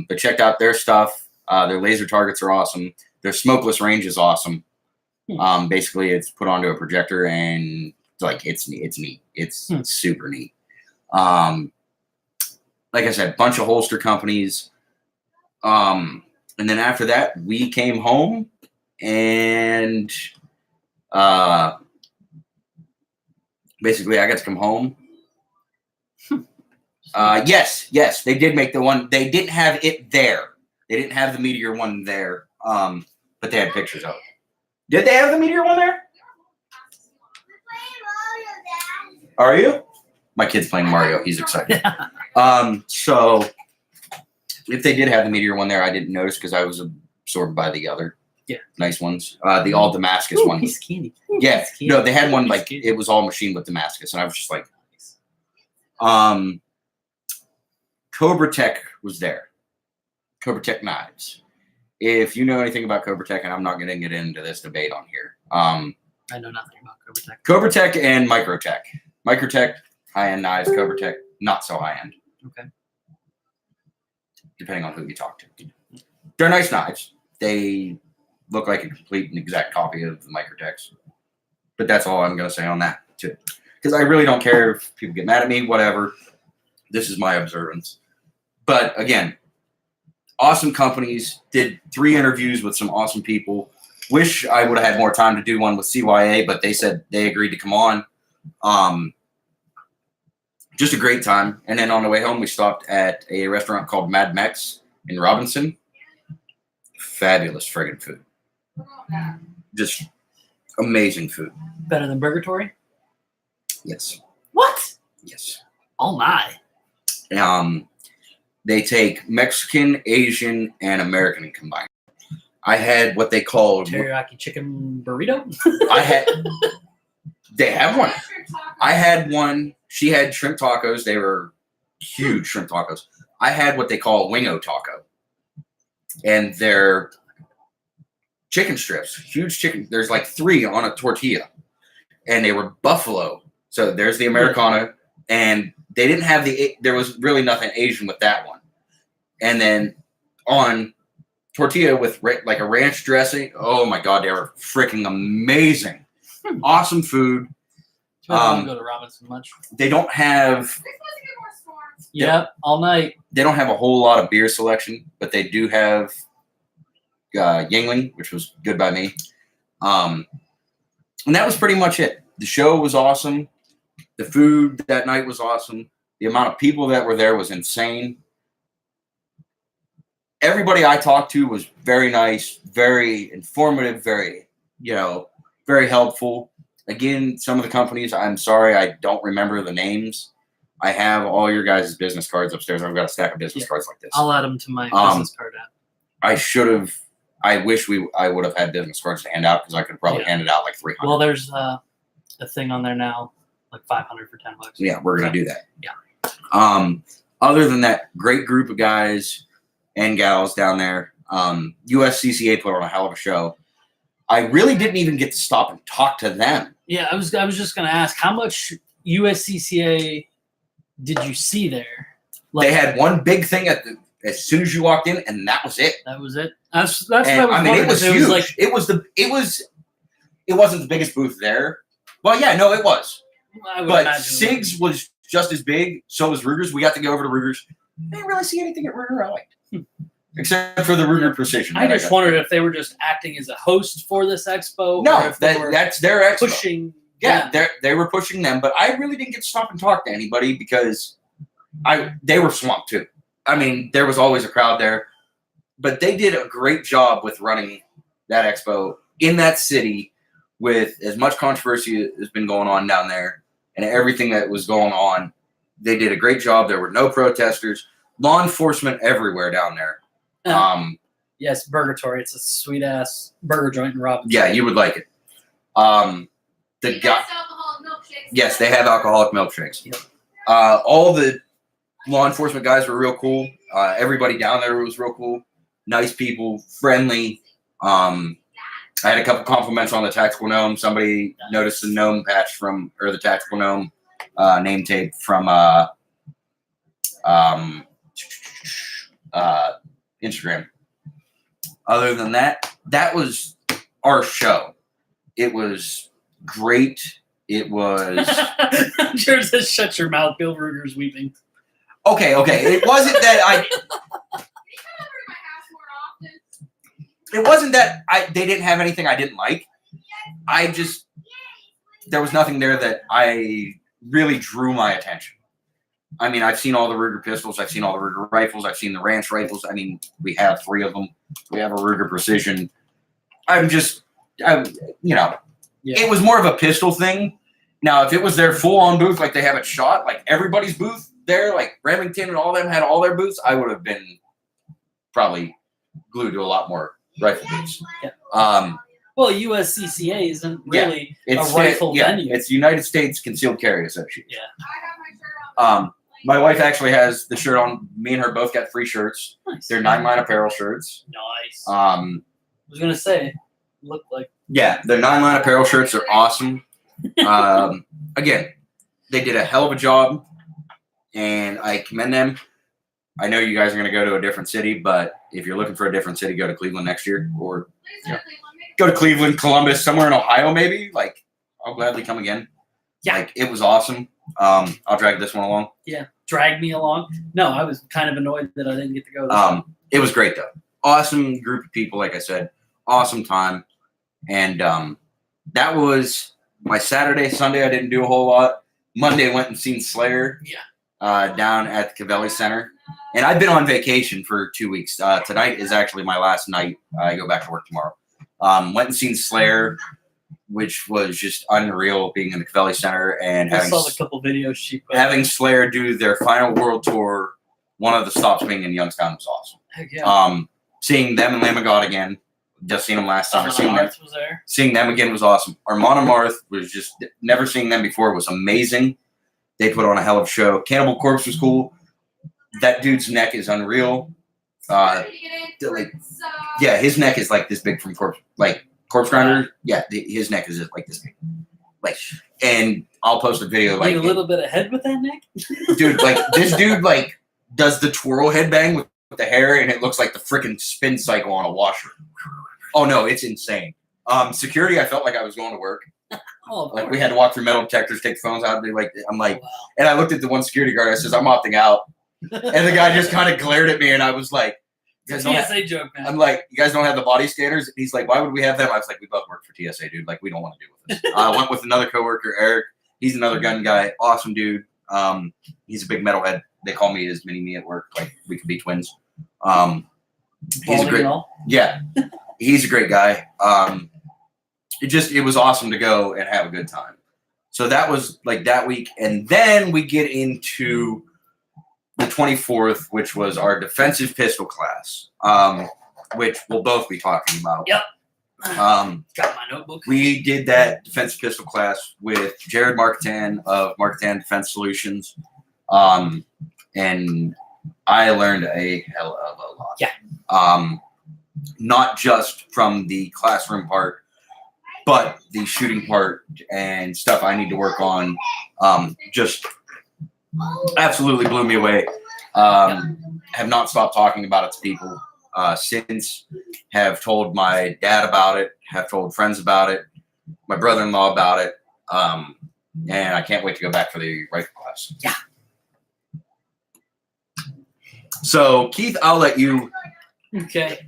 But checked out their stuff. Their laser targets are awesome. Their smokeless range is awesome. Basically, it's put onto a projector and it's neat. It's super neat. Like I said, bunch of holster companies. And then after that, we came home and basically I got to come home. Yes, they did make the one. They didn't have it there. They didn't have the Meteor one there, but they had pictures of it. Did they have the Meteor one there? Are you? My kid's playing Mario. He's excited. So if they did have the Meteor one there, I didn't notice because I was absorbed by the other nice ones. The all Damascus one. He's skinny. Yeah. No, they had one like it was all machined with Damascus, and I was just like, Cobra Tech was there. Cobra Tech knives. If you know anything about Cobra Tech, and I'm not going to get into this debate on here. I know nothing about Cobra Tech. Cobra Tech and Microtech. Microtech, high-end knives. Cobra Tech, not so high-end. Okay. Depending on who you talk to. They're nice knives. They look like a complete and exact copy of the Microtechs. But that's all I'm going to say on that, too. Because I really don't care if people get mad at me, whatever. This is my observance. But, again, awesome companies. Did 3 interviews with some awesome people. Wish I would have had more time to do one with CYA, but they said they agreed to come on. Just a great time. And then on the way home, we stopped at a restaurant called Mad Mex in Robinson. Fabulous friggin' food. Just amazing food. Better than Burgatory? Yes. What? Yes. Oh, my. They take Mexican, Asian, and American and combine. I had what they called teriyaki chicken burrito. They have one. I had one. She had shrimp tacos. They were huge shrimp tacos. I had what they call wingo taco, and they're chicken strips, huge chicken. There's like 3 on a tortilla, and they were buffalo. So there's the Americana, and they didn't have there was really nothing Asian with that one. And then on tortilla with like a ranch dressing. Oh my God, they were freaking amazing. Awesome food. I don't go to Robinson much. They don't have. Yep, all night. They don't have a whole lot of beer selection, but they do have Yingling, which was good by me. And that was pretty much it. The show was awesome. The food that night was awesome. The amount of people that were there was insane. Everybody I talked to was very nice, very informative, very helpful. Again, some of the companies, I'm sorry, I don't remember the names. I have all your guys' business cards upstairs. I've got a stack of business cards like this. I'll add them to my business card app. I wish I would have had business cards to hand out because I could probably hand it out like 300. Well, there's a thing on there now, like 500 for $10. Yeah, we're going to do that. Yeah. Other than that, great group of guys and gals down there. USCCA put on a hell of a show. I really didn't even get to stop and talk to them. Yeah, I was just going to ask, how much USCCA did you see there? They had one big thing as soon as you walked in, and that was it. That was it. That's what I was it was huge. It was like, it wasn't the biggest booth there. Well, yeah, no, it was. I would But imagine Sig's was just as big. So was Ruger's. We got to go over to Ruger's. I didn't really see anything at Ruger I liked, except for the Ruger Precision. I just wondered if they were just acting as a host for this expo. No, or if they were that's their expo. pushing. Yeah, them. they were pushing them, but I really didn't get to stop and talk to anybody because they were swamped too. I mean, there was always a crowd there, but they did a great job with running that expo in that city with as much controversy has been going on down there and everything that was going on. They did a great job. There were no protesters, law enforcement everywhere down there. Yes, Burgatory. It's a sweet ass burger joint in Robinson. Yeah, you would like it. The guy. Yes, they have alcoholic milkshakes. Yep. All the law enforcement guys were real cool. Everybody down there was real cool. Nice people, friendly. I had a couple compliments on the tactical gnome. Somebody noticed the gnome patch or the tactical gnome name tape from Instagram. Other than that, that was our show. It was great. It was. Jared says, "Shut your mouth." Bill Ruger's weeping. Okay. It wasn't that It wasn't that they didn't have anything I didn't like. There was nothing there that I really drew my attention. I mean, I've seen all the Ruger pistols. I've seen all the Ruger rifles. I've seen the Ranch rifles. I mean, we have 3 of them. We have a Ruger Precision. It was more of a pistol thing. Now, if it was their full-on booth, like they have it shot, like everybody's booth there, like Remington and all them had all their booths, I would have been probably glued to a lot more rifle booths. Yeah. Well, USCCA isn't really a rifle venue. It's United States Concealed Carry Association. Yeah. My wife actually has the shirt on. Me and her both got free shirts. Nice. They're 9 Line Apparel shirts. Nice. I was gonna say, look like. Yeah, the 9 Line Apparel shirts are awesome. Again, they did a hell of a job, and I commend them. I know you guys are going to go to a different city, but if you're looking for a different city, go to Cleveland next year, or go to Cleveland, Columbus, somewhere in Ohio, maybe. Like, I'll gladly come again. Yeah, like it was awesome. I'll drag this one along. Yeah, drag me along. No, I was kind of annoyed that I didn't get to go. It was great though. Awesome group of people, like I said. Awesome time, and that was my Saturday. Sunday, I didn't do a whole lot. Monday, went and seen Slayer. Yeah. Down at the Cavelli Center. And I've been on vacation for 2 weeks. Tonight is actually my last night. I go back to work tomorrow. Went and seen Slayer, which was just unreal being in the Cavelli Center and I saw the couple videos she put. Having Slayer do their final world tour, one of the stops being in Youngstown was awesome. Heck yeah. Seeing them and Lamb of God again. Just seen them last summer. Seeing them again was awesome. Armand Marth was just never seeing them before. Was amazing. They put on a hell of a show. Cannibal Corpse was cool. That dude's neck is unreal. His neck is like this big from Corpse Grinder. Yeah, his neck is like this big. Like, and I'll post a video. Like a little bit ahead with that neck, dude. Like this dude, like does the twirl headbang with the hair, and it looks like the freaking spin cycle on a washer. Oh no, it's insane. Security, I felt like I was going to work. Like we had to walk through metal detectors, take the phones out, and be like, I'm like, wow. And I looked at the one security guard. I says, I'm opting out, and the guy just kind of glared at me, and I was like, TSA joke, man. I'm like, you guys don't have the body scanners? And he's like, why would we have them? I was like, we both work for TSA, dude. Like, we don't want to deal with this. I went with another coworker, Eric. He's another gun guy, awesome dude. He's a big metalhead. They call me his mini me at work. Like we could be twins. He's a great, yeah. He's a great guy. It was awesome to go and have a good time. So that was like that week. And then we get into the 24th, which was our defensive pistol class, which we'll both be talking about. Yep. Got my notebook. We did that defensive pistol class with Jared Marketan of Marketan Defense Solutions. And I learned a hell of a lot. Yeah. Not just from the classroom part, but the shooting part and stuff I need to work on. Just absolutely blew me away. Have not stopped talking about it to people since. Have told my dad about it. Have told friends about it. My brother-in-law about it. and I can't wait to go back for the rifle class. Yeah. So Keith, I'll let you Okay.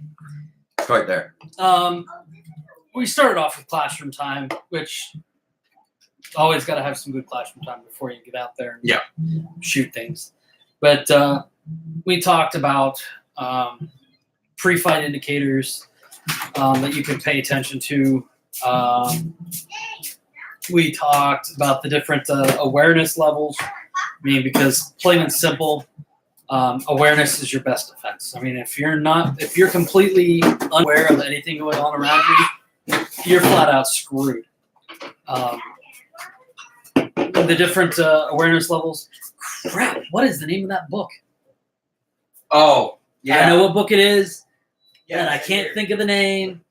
start there. We started off with classroom time, which always got to have some good classroom time before you get out there and shoot things. But we talked about pre-fight indicators that you can pay attention to. We talked about the different awareness levels. I mean, because plain and simple, awareness is your best defense. I mean, if you're completely unaware of anything going on around you, you're flat out screwed. The different awareness levels. Crap, what is the name of that book? Oh, yeah. I know what book it is, Yeah, and I can't think of the name.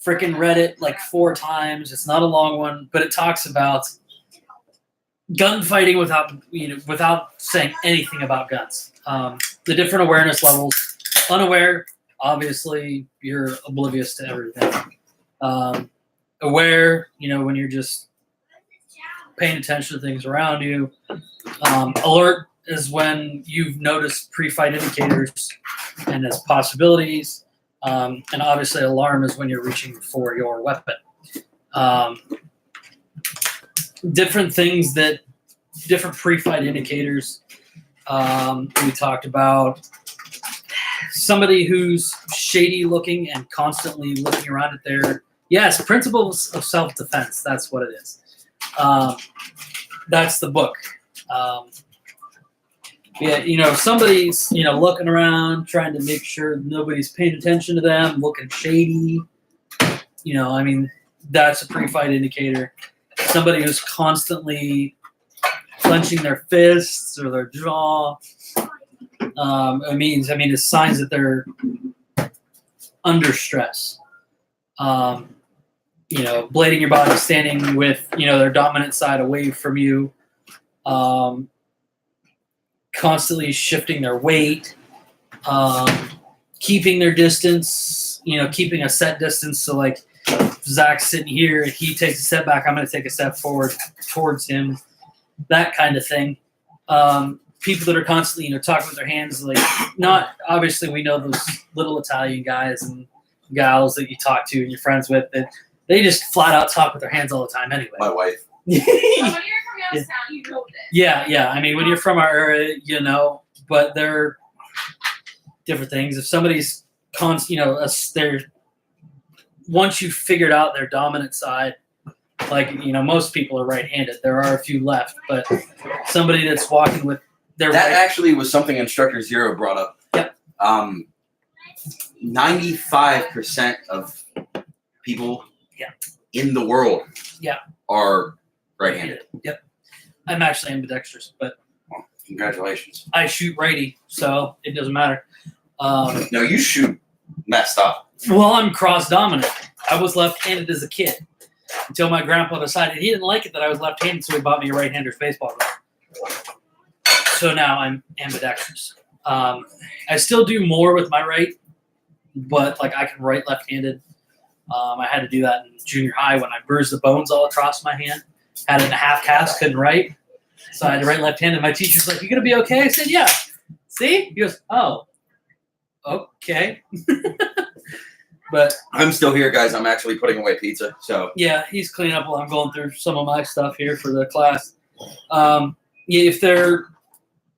Freaking read it like 4 times. It's not a long one, but it talks about gunfighting without saying anything about guns. The different awareness levels. Unaware, obviously, you're oblivious to everything. Aware, when you're just paying attention to things around you. Alert is when you've noticed pre-fight indicators and there's possibilities. And obviously, alarm is when you're reaching for your weapon. Different pre-fight indicators. We talked about somebody who's shady looking and constantly looking around at their principles of self-defense. That's what it is. That's the book. If somebody's looking around, trying to make sure nobody's paying attention to them, looking shady. That's a pre-fight indicator. Somebody who's constantly clenching their fists or their jaw. It's signs that they're under stress. Blading your body, standing with their dominant side away from you. Constantly shifting their weight, keeping their distance, keeping a set distance. So like Zach's sitting here, if he takes a step back, I'm going to take a step forward towards him, that kind of thing. People that are constantly, talking with their hands, like not, obviously we know those little Italian guys and gals that you talk to and you're friends with, that they just flat out talk with their hands all the time anyway. My wife. When you're from Youngstown, you know this. Yeah. When you're from our area, but they're different things. If somebody's they're once you've figured out their dominant side, like most people are right-handed. There are a few left, but somebody that's walking with their Actually was something Instructor Zero brought up. Yep. 95% of people in the world are right-handed. Yep. I'm actually ambidextrous, but Congratulations. I shoot righty, so it doesn't matter. No, you shoot messed up. Well, I'm cross-dominant. I was left-handed as a kid until my grandpa decided he didn't like it that I was left-handed, so he bought me a right-hander's baseball glove. So now I'm ambidextrous. I still do more with my right, but like I can write left-handed. I had to do that in junior high when I bruised the bones all across my hand. Had it in a half cast, couldn't write. So I had to write left-handed. My teacher's like, "You gonna be okay?" I said, "Yeah." See? He goes, "Oh, okay." But I'm still here, guys. I'm actually putting away pizza. So yeah, he's cleaning up while I'm going through some of my stuff here for the class. If they're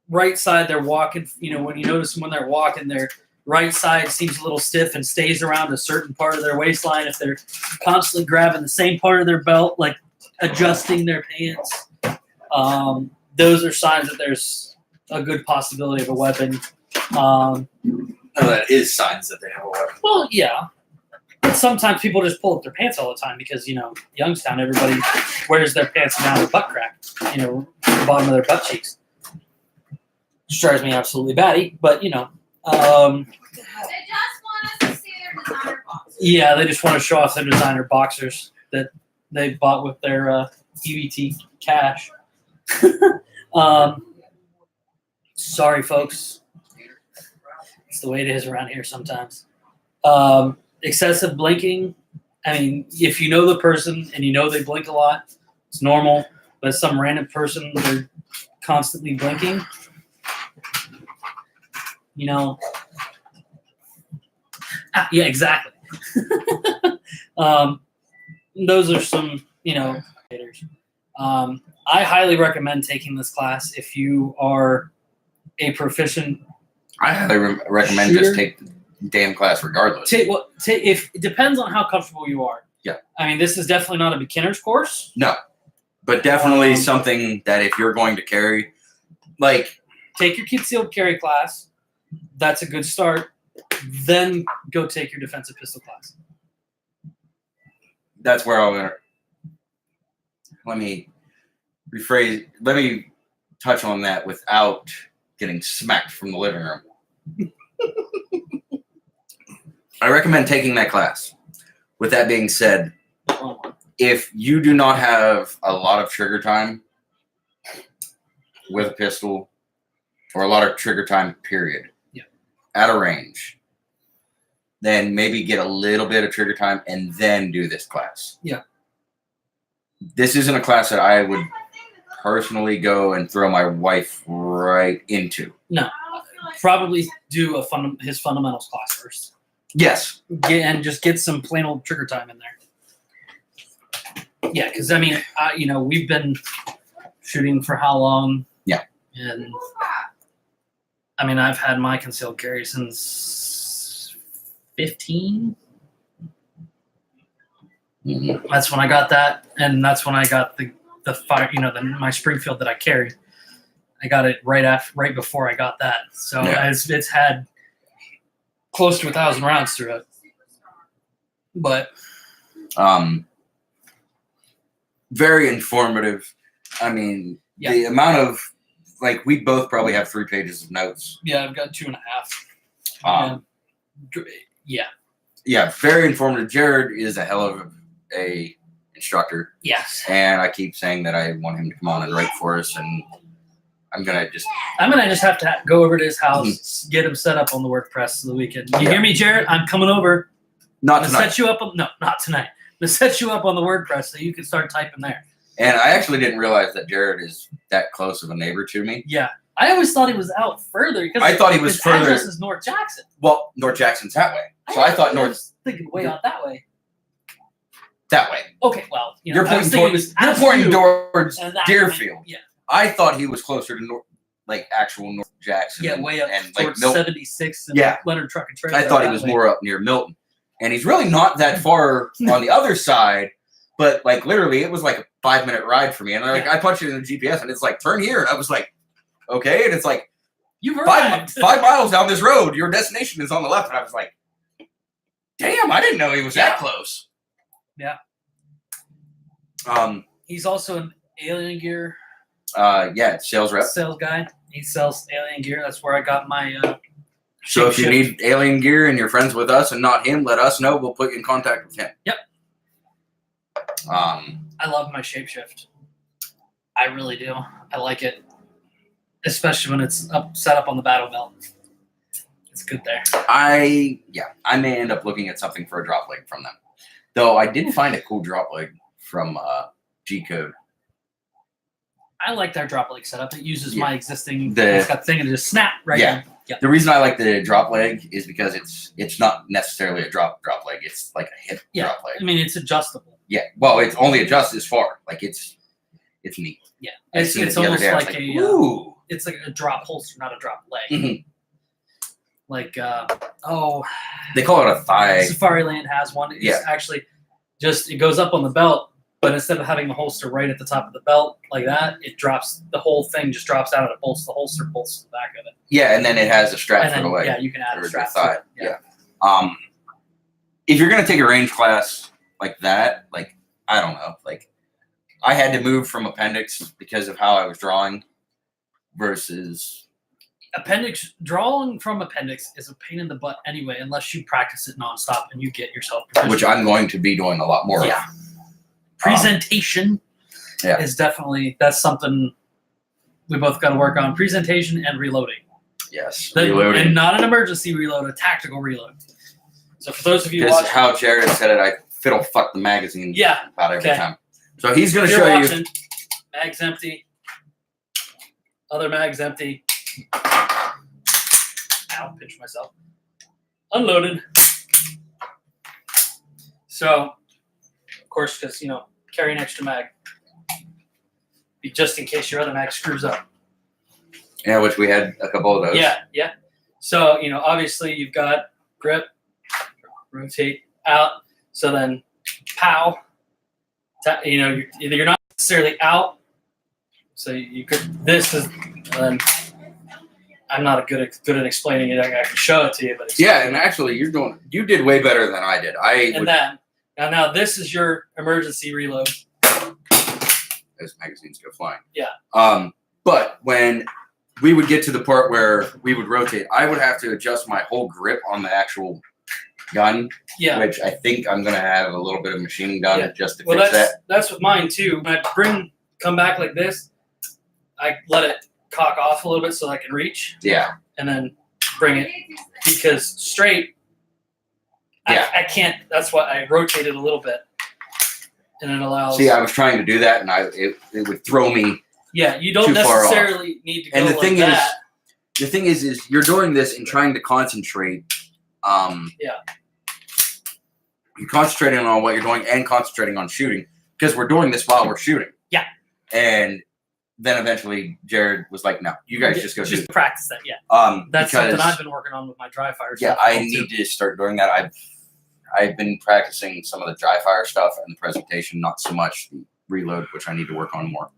right side, they're walking. When you notice them when they're walking, their right side seems a little stiff and stays around a certain part of their waistline. If they're constantly grabbing the same part of their belt, like adjusting their pants, those are signs that there's a good possibility of a weapon. that is signs that they have a weapon. Well, yeah. But sometimes people just pull up their pants all the time because, Youngstown, everybody wears their pants down their butt crack, the bottom of their butt cheeks. Which drives me absolutely batty, but, They just want us to see their designer boxes. yeah, they just want to show off their designer boxers that they bought with their EBT cash. Sorry, folks. It's the way it is around here sometimes. Excessive blinking. If you know the person and they blink a lot, it's normal. but some random person, they're constantly blinking. You know. Yeah, exactly. Those are some, you know, I highly recommend taking this class if you are a proficient. I highly recommend shooter. just take the damn class regardless. If it depends on how comfortable you are. Yeah. I mean, this is definitely not a beginner's course. No, but definitely something that if you're going to carry, like, take your concealed carry class. That's a good start. Then go take your defensive pistol class. that's where I'll. Let me rephrase. Let me touch on that without getting smacked from the living room. I recommend taking that class. With that being said, if you do not have a lot of trigger time with a pistol, or a lot of trigger time, period, at a range, then maybe get a little bit of trigger time and then do this class. Yeah. This isn't a class that I would personally go and throw my wife right into. No. Probably do his fundamentals class first. Yes. And just get some plain old trigger time in there. Yeah, because I mean, you know, we've been shooting for how long? Yeah. And I mean, I've had my concealed carry since 15. Mm-hmm. That's when I got that, and that's when I got the fire. You know, my Springfield that I carried. I got it right before I got that. So Yeah. it's had close to 1,000 rounds through it. But very informative. I mean, Yeah. the amount of, like, we both probably have 3 pages of notes. yeah, I've got 2.5. Yeah. Yeah, very informative. Jared is a hell of a instructor, Yes. and I keep saying that I want him to come on and write for us, and I'm gonna just have to go over to his house, get him set up on the WordPress for the weekend. You hear me, Jared? I'm coming over. not I'm gonna tonight. set you up. No, not tonight. I'm gonna set you up on the WordPress so you can start typing there. And I actually didn't realize that Jared is that close of a neighbor to me. Yeah. I always thought he was out further because I thought he was his further. address is North Jackson. Well, North Jackson's that way, so I thought North was thinking way out that way. that way. Okay, well, you know, You're I was pointing thinking towards as you, towards and that Deerfield. Yeah. I thought he was closer to actual North Jackson. Yeah, way up and like towards Milton. 76 and Yeah. Leonard Truck and Trailer. I thought he that was way. more up near Milton, and he's really not that far on the other side. But like literally, it was like a 5-minute ride for me, and I punched it in the GPS, and it's like turn here, and I was like, okay, and it's like You've five arrived. miles down this road, your destination is on the left, and I was like, damn, I didn't know he was that close. Yeah. Um. He's also an Alien Gear Yeah, sales rep. sales guy. He sells Alien Gear. That's where I got my. So if you shapeshift. need alien gear and you're friends with us and not him, let us know. We'll put you in contact with him. Yep. I love my shapeshift. I really do. I like it, especially when it's set up on the battle belt. It's good there. I may end up looking at something for a drop leg from them. Though I did find a cool drop leg from G Code. I like their drop leg setup. It uses my existing. The- It's got thing and just snap right Yeah. in. Yep. The reason I like the drop leg is because it's not necessarily a drop leg. It's like a hip drop leg. I mean, it's adjustable. Yeah. Well, it's only adjusts as far. Like it's neat. Yeah. I It's seen it the other almost day, I was like ooh. it's like a drop holster, not a drop leg. Mhm. Like They call it a thigh. Safari Land has one. It's actually just it goes up on the belt, but instead of having the holster right at the top of the belt like that, it drops the whole thing just drops out and it bolts the holster bolts to the back of it. Yeah, and then it has a strap And for then, the leg. yeah, you can add Or a the strap thigh. to it. Yeah. If you're gonna take a range class like that, like I don't know, like I had to move from appendix because of how I was drawing versus Drawing from appendix is a pain in the butt anyway, unless you practice it nonstop and you get yourself proficient. which I'm going to be doing a lot more Yeah. of. Presentation Yeah. is that's something we both got to work on. Presentation and reloading. Yes. And Reloading. not an emergency reload, a tactical reload. So for those of you Because watching, how Jared said it, I fiddle fuck the magazine yeah, about every okay. time. So he's gonna if you're show you watching, Mag's empty. Other mag's empty. Ow, pinch myself. Unloaded. So, of course, because, carry an extra mag. Just in case your other mag screws up. Yeah, which we had a couple of those. Yeah. So, obviously you've got grip, rotate out. So then, pow. You're not necessarily out. So you could. This is. I'm not good at explaining it. I can show it to you, but and actually, you did way better than I did. Now this is your emergency reload. As magazines go flying. Yeah. But when we would get to the part where we would rotate, I would have to adjust my whole grip on the actual gun. Yeah. Which I think I'm gonna have a little bit of machining done just to fix that. That's with mine too. When I come back like this, I let it cock off a little bit so I can reach. Yeah. And then bring it, because straight, I can't. That's why I rotated a little bit, and it allows. See, I was trying to do that, and it would throw me. Yeah, you don't too far necessarily need to go and the like thing that. The thing is you're doing this and trying to concentrate. You're concentrating on what you're doing and concentrating on shooting, because we're doing this while we're shooting. Yeah. And then eventually Jared was like, "No, you guys just go shoot." Just practice that. Yeah. Because, That's something I've been working on with my dry fire. Yeah, stuff I need to start doing that. I've been practicing some of the dry fire stuff and the presentation, not so much the reload, which I need to work on more.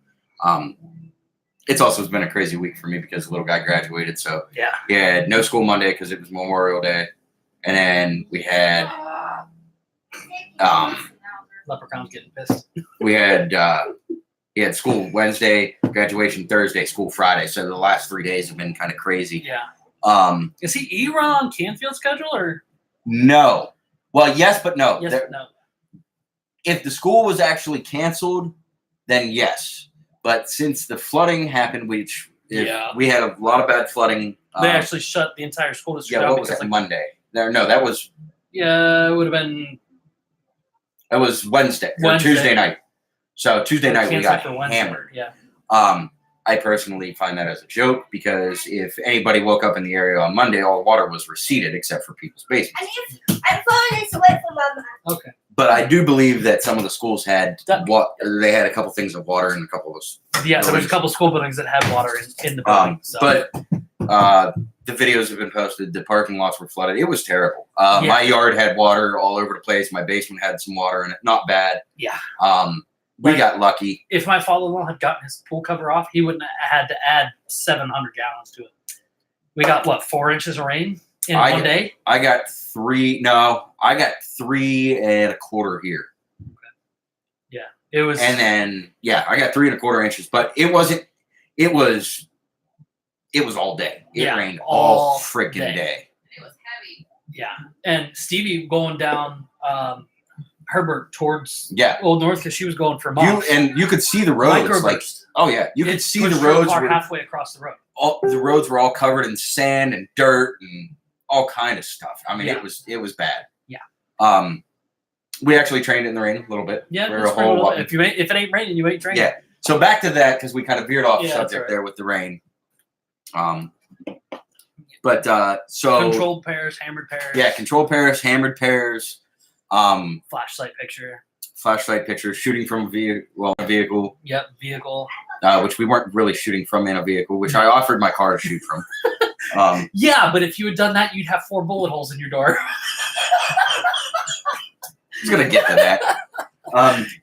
It's also been a crazy week for me because the little guy graduated, so yeah, he had no school Monday because it was Memorial Day, and then we had Leprechaun's getting pissed. we had he had school Wednesday, graduation Thursday, school Friday. So the last 3 days have been kind of crazy. Yeah. Is he run on Canfield schedule or no? Well, yes, but no. Yes, but no. If the school was actually canceled, then yes. But since the flooding happened, we had a lot of bad flooding. They actually shut the entire school district. Yeah, what was that? Monday? No, that was. Yeah, it would have been. It was Wednesday. Or Tuesday night. So Tuesday night we got hammered. Yeah. I personally find that as a joke because if anybody woke up in the area on Monday, all water was receded except for people's basements. I'm throwing this away from Mama. Okay. But I do believe that some of the schools had they had a couple things of water in a couple of those. Yeah, so there's a couple of school buildings that had water in the building. But the videos have been posted. The parking lots were flooded. It was terrible. My yard had water all over the place. My basement had some water in it. Not bad. Yeah. We got lucky. If my father-in-law had gotten his pool cover off, he wouldn't have had to add 700 gallons to it. We got, 4 inches of rain in one day? I got 3. No, I got 3 1/4 here. Okay. Yeah. It was. And then, I got 3 1/4 inches, but it wasn't, it was all day. It rained all freaking day. It was heavy. Yeah. And Stevie going down, Herbert towards Old North because she was going for miles. You could see the roads. You could see the roads. Halfway across the road. The roads were all covered in sand and dirt and all kind of stuff. I mean, it was bad. Yeah. We actually trained in the rain a little bit. Yeah. If it ain't raining, you ain't training. Yeah. So back to that because we kind of veered off subject there with the rain. But so controlled pairs, hammered pairs. Yeah, controlled pairs, hammered pairs. Flashlight picture, shooting from a vehicle. Yep, vehicle. Which we weren't really shooting from in a vehicle, which I offered my car to shoot from. Yeah, but if you had done that, you'd have 4 bullet holes in your door. I was gonna get to that.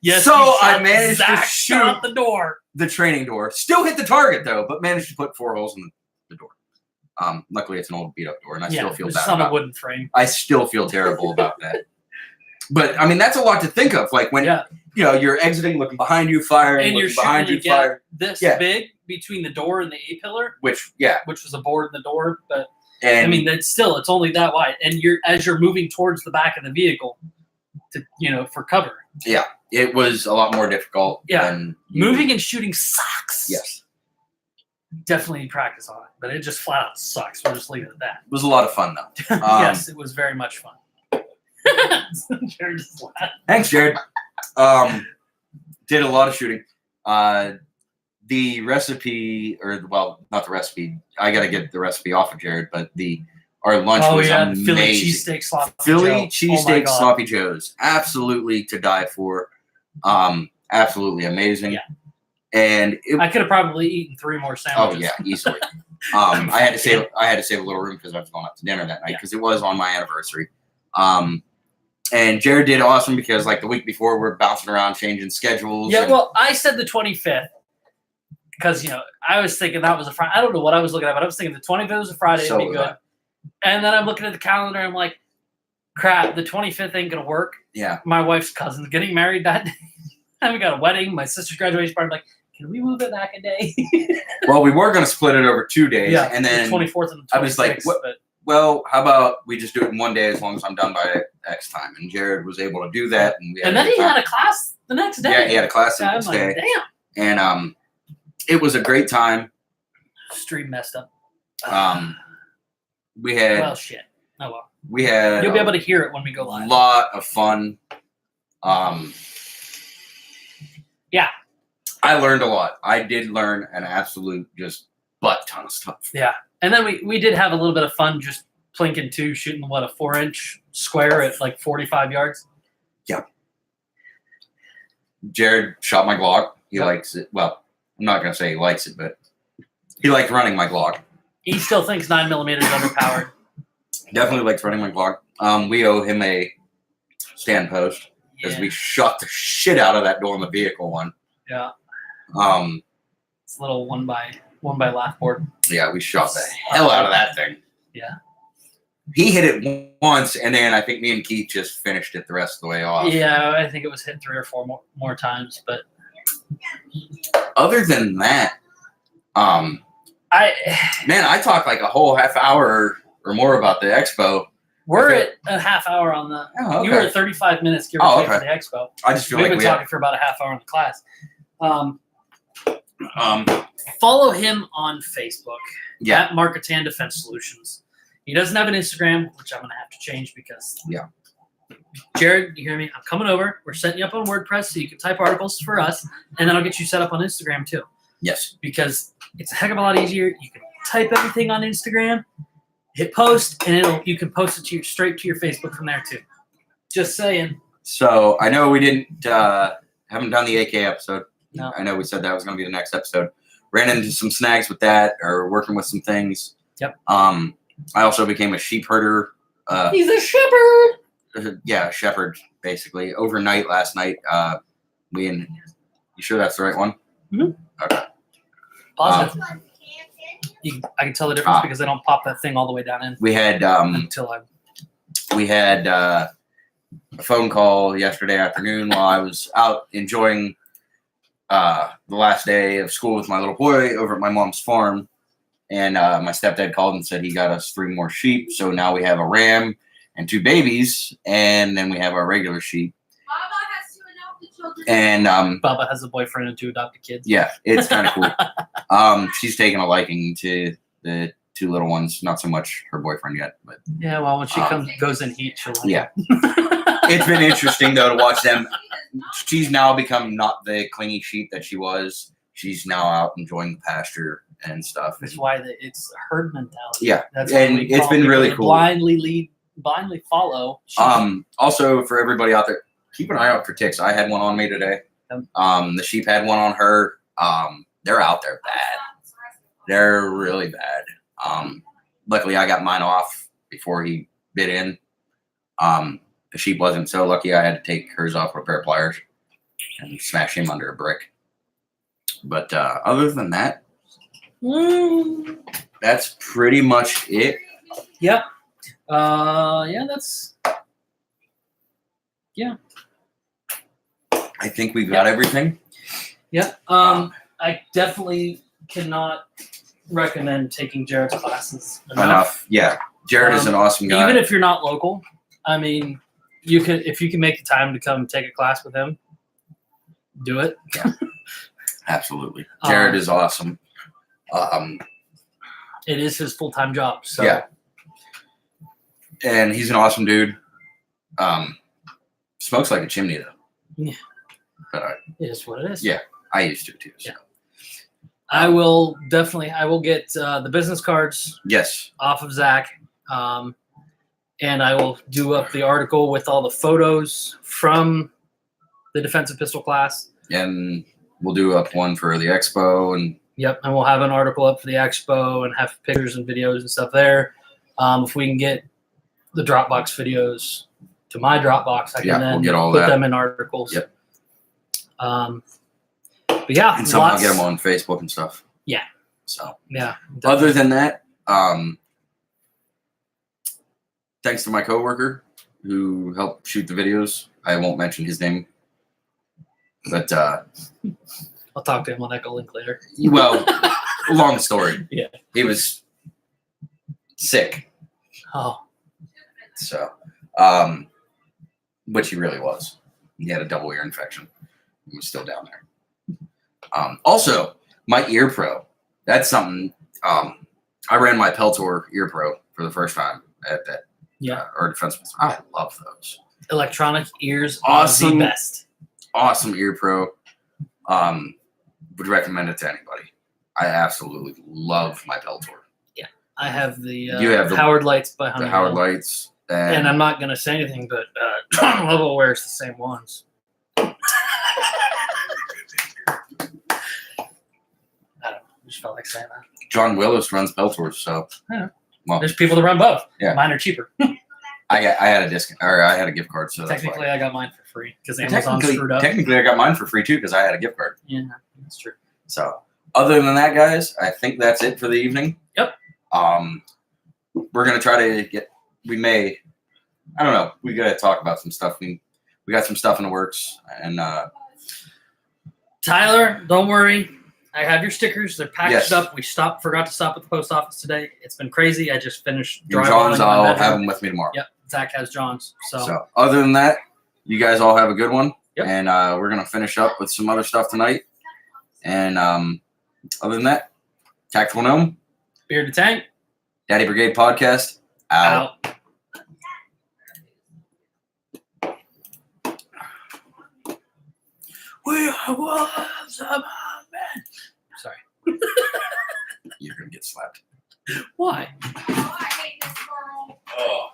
Yes. So I managed to shoot out the door, the training door. Still hit the target though, but managed to put 4 holes in the door. Luckily, it's an old beat up door, and I still feel bad. It's on a wooden frame. I still feel terrible about that. But I mean, that's a lot to think of. Like when you're exiting, looking behind you, firing, and you're behind you, firing. This big between the door and the A pillar, which was a board in the door. But I mean, it's only that wide, and as you're moving towards the back of the vehicle, for cover. Yeah, it was a lot more difficult. Yeah, than moving and shooting sucks. Yes, definitely practice on it, but it just flat out sucks. We'll just leave it at that. It was a lot of fun though. Yes, it was very much fun. Jared just laughed. Thanks, Jared. Did a lot of shooting. the recipe, or well, not the recipe. I got to get the recipe off of Jared, but our lunch was the amazing. Philly cheesesteak sloppy Philly Joe. cheesesteak sloppy joes, absolutely to die for. Absolutely amazing. Yeah. And I could have probably eaten 3 more sandwiches. oh yeah, easily. I had to save a little room because I was going out to dinner that night because it was on my anniversary. And Jared did awesome because like the week before we're bouncing around changing schedules. Yeah, well, I said the 25th because I was thinking that was a Friday. I don't know what I was looking at, but I was thinking the 25th was a Friday. It'd be good. And then I'm looking at the calendar. And I'm like, crap, the 25th ain't gonna work. Yeah. My wife's cousin's getting married that day. And we got a wedding. My sister's graduation party. I'm like, can we move it back a day? Well, we were gonna split it over 2 days. Yeah, and then the 24th and the 26th. I was like, what? Well, how about we just do it in 1 day as long as I'm done by X time? And Jared was able to do that. And then he had a class the next day. Yeah, he had a class the next day. Like, damn. And it was a great time. Stream messed up. We had. Well, shit. Oh well. We had. You'll be able to hear it when we go A live. lot of fun. Yeah. I learned a lot. I did learn an absolute just butt ton of stuff. Yeah. And then we did have a little bit of fun just plinking 2, shooting a 4-inch square at like 45 yards. Yeah. Jared shot my Glock. He likes it. Well, I'm not going to say he likes it, but he likes running my Glock. He still thinks 9mm is underpowered. Definitely likes running my Glock. We owe him a stand post because Yeah. we shot the shit out of that door in the vehicle one. Yeah. It's a little 1x laugh board. Yeah, we shot the hell out of that thing. Yeah. He hit it once, and then I think me and Keith just finished it the rest of the way off. Yeah, I think it was hit 3 or 4 more times, but other than that, I talked like a whole half hour or more about the expo. We're at a half hour on the. Oh, okay. You were at 35 minutes give or take for the expo. I just feel We've like been we talking for about a half hour in the class. Follow him on Facebook. Yeah. At Marketan Defense Solutions. He doesn't have an Instagram, which I'm going to have to change because. Yeah. Jared, you hear me? I'm coming over. We're setting you up on WordPress so you can type articles for us, and then I'll get you set up on Instagram too. Yes. Because it's a heck of a lot easier. You can type everything on Instagram, hit post, and you can post it straight to your Facebook from there too. Just saying. So I know we haven't done the AK episode. No. I know we said that was going to be the next episode. Ran into some snags with that, or working with some things. Yep. I also became a sheep herder. He's a shepherd. Yeah, shepherd basically. Overnight last night, you sure that's the right one? Mm-hmm. Okay. Positive. I can tell the difference because they don't pop that thing all the way down in. We had a phone call yesterday afternoon while I was out enjoying the last day of school with my little boy over at my mom's farm, and my stepdad called and said he got us 3 more sheep. So now we have a ram and 2 babies, and then we have our regular sheep. Baba has 2 adopted children. And Baba has a boyfriend and 2 adopted kids. yeah, it's kind of cool. She's taken a liking to the 2 little ones. Not so much her boyfriend yet, but Yeah, well, when she goes in heat, she'll. yeah. It's been interesting though to watch them. She's now become not the clingy sheep that she was. She's now out enjoying the pasture and stuff. That's why it's herd mentality. Yeah, That's and what we it's call been people really that cool. Blindly follow. Also for everybody out there, keep an eye out for ticks. I had one on me today. The sheep had one on her. They're out there bad. They're really bad. Luckily I got mine off before he bit in. The sheep wasn't so lucky. I had to take hers off with a pair of pliers and smash him under a brick. But other than that, that's pretty much it. Yep. That's. Yeah. I think we've got everything. Yeah. I definitely cannot recommend taking Jared's classes enough. Yeah. Jared is an awesome guy. Even if you're not local, I mean, if you can make the time to come take a class with him, do it. Yeah. Absolutely. Jared is awesome. It is his full-time job. So yeah. And he's an awesome dude. Smokes like a chimney though. Yeah. But it is what it is. Yeah, I used to too. So. I will definitely. I will get the business cards Yes. off of Zach, and I will do up the article with all the photos from the defensive pistol class. And we'll do up one for the expo and Yep, and we'll have an article up for the expo and have pictures and videos and stuff there. If we can get the Dropbox videos to my Dropbox, I can Yeah, then we'll get all put that. them in articles. Yep. But yeah, and somehow get them on Facebook and stuff. Yeah. So Yeah. other than that, thanks to my coworker who helped shoot the videos. I won't mention his name, but I'll talk to him on Echo Link later. well, long story. Yeah. He was sick, Oh, so which he really was. He had a double ear infection. He was still down there. Also, my ear pro. That's something. I ran my Peltor ear pro for the first time at that. Or defense. I love those. electronic ears Awesome. are the best. Awesome ear pro. Would recommend it to anybody. I absolutely love my Peltor. I have the You have the- Howard Lights by The Honeywell. Howard Lights And I'm not going to say anything, but John Lovell wears the same ones. I don't know. I just felt like saying that. John Willis runs Peltors, so Yeah. well, There's people that run both. Yeah. Mine are cheaper. I had a discount or I had a gift card, so that's why. Technically, I got mine for free because Amazon Technically, screwed up. technically, I got mine for free too because I had a gift card. Yeah, that's true. So, other than that, guys, I think that's it for the evening. Yep. We're gonna try to get. We may. I don't know. We gotta talk about some stuff. We got some stuff in the works, and Tyler, don't worry. I have your stickers. They're packaged Yes. up. Forgot to stop at the post office today. It's been crazy. I just finished and driving. John's, I'll have them with me tomorrow. Yep. Zach has John's. So, other than that, you guys all have a good one. Yep. And we're gonna finish up with some other stuff tonight. And other than that, Tactical Gnome, Beard to Tank. Daddy Brigade Podcast, out. Out. We was a man. Sorry. You're gonna get slapped. Why? Oh, I hate this world. Oh.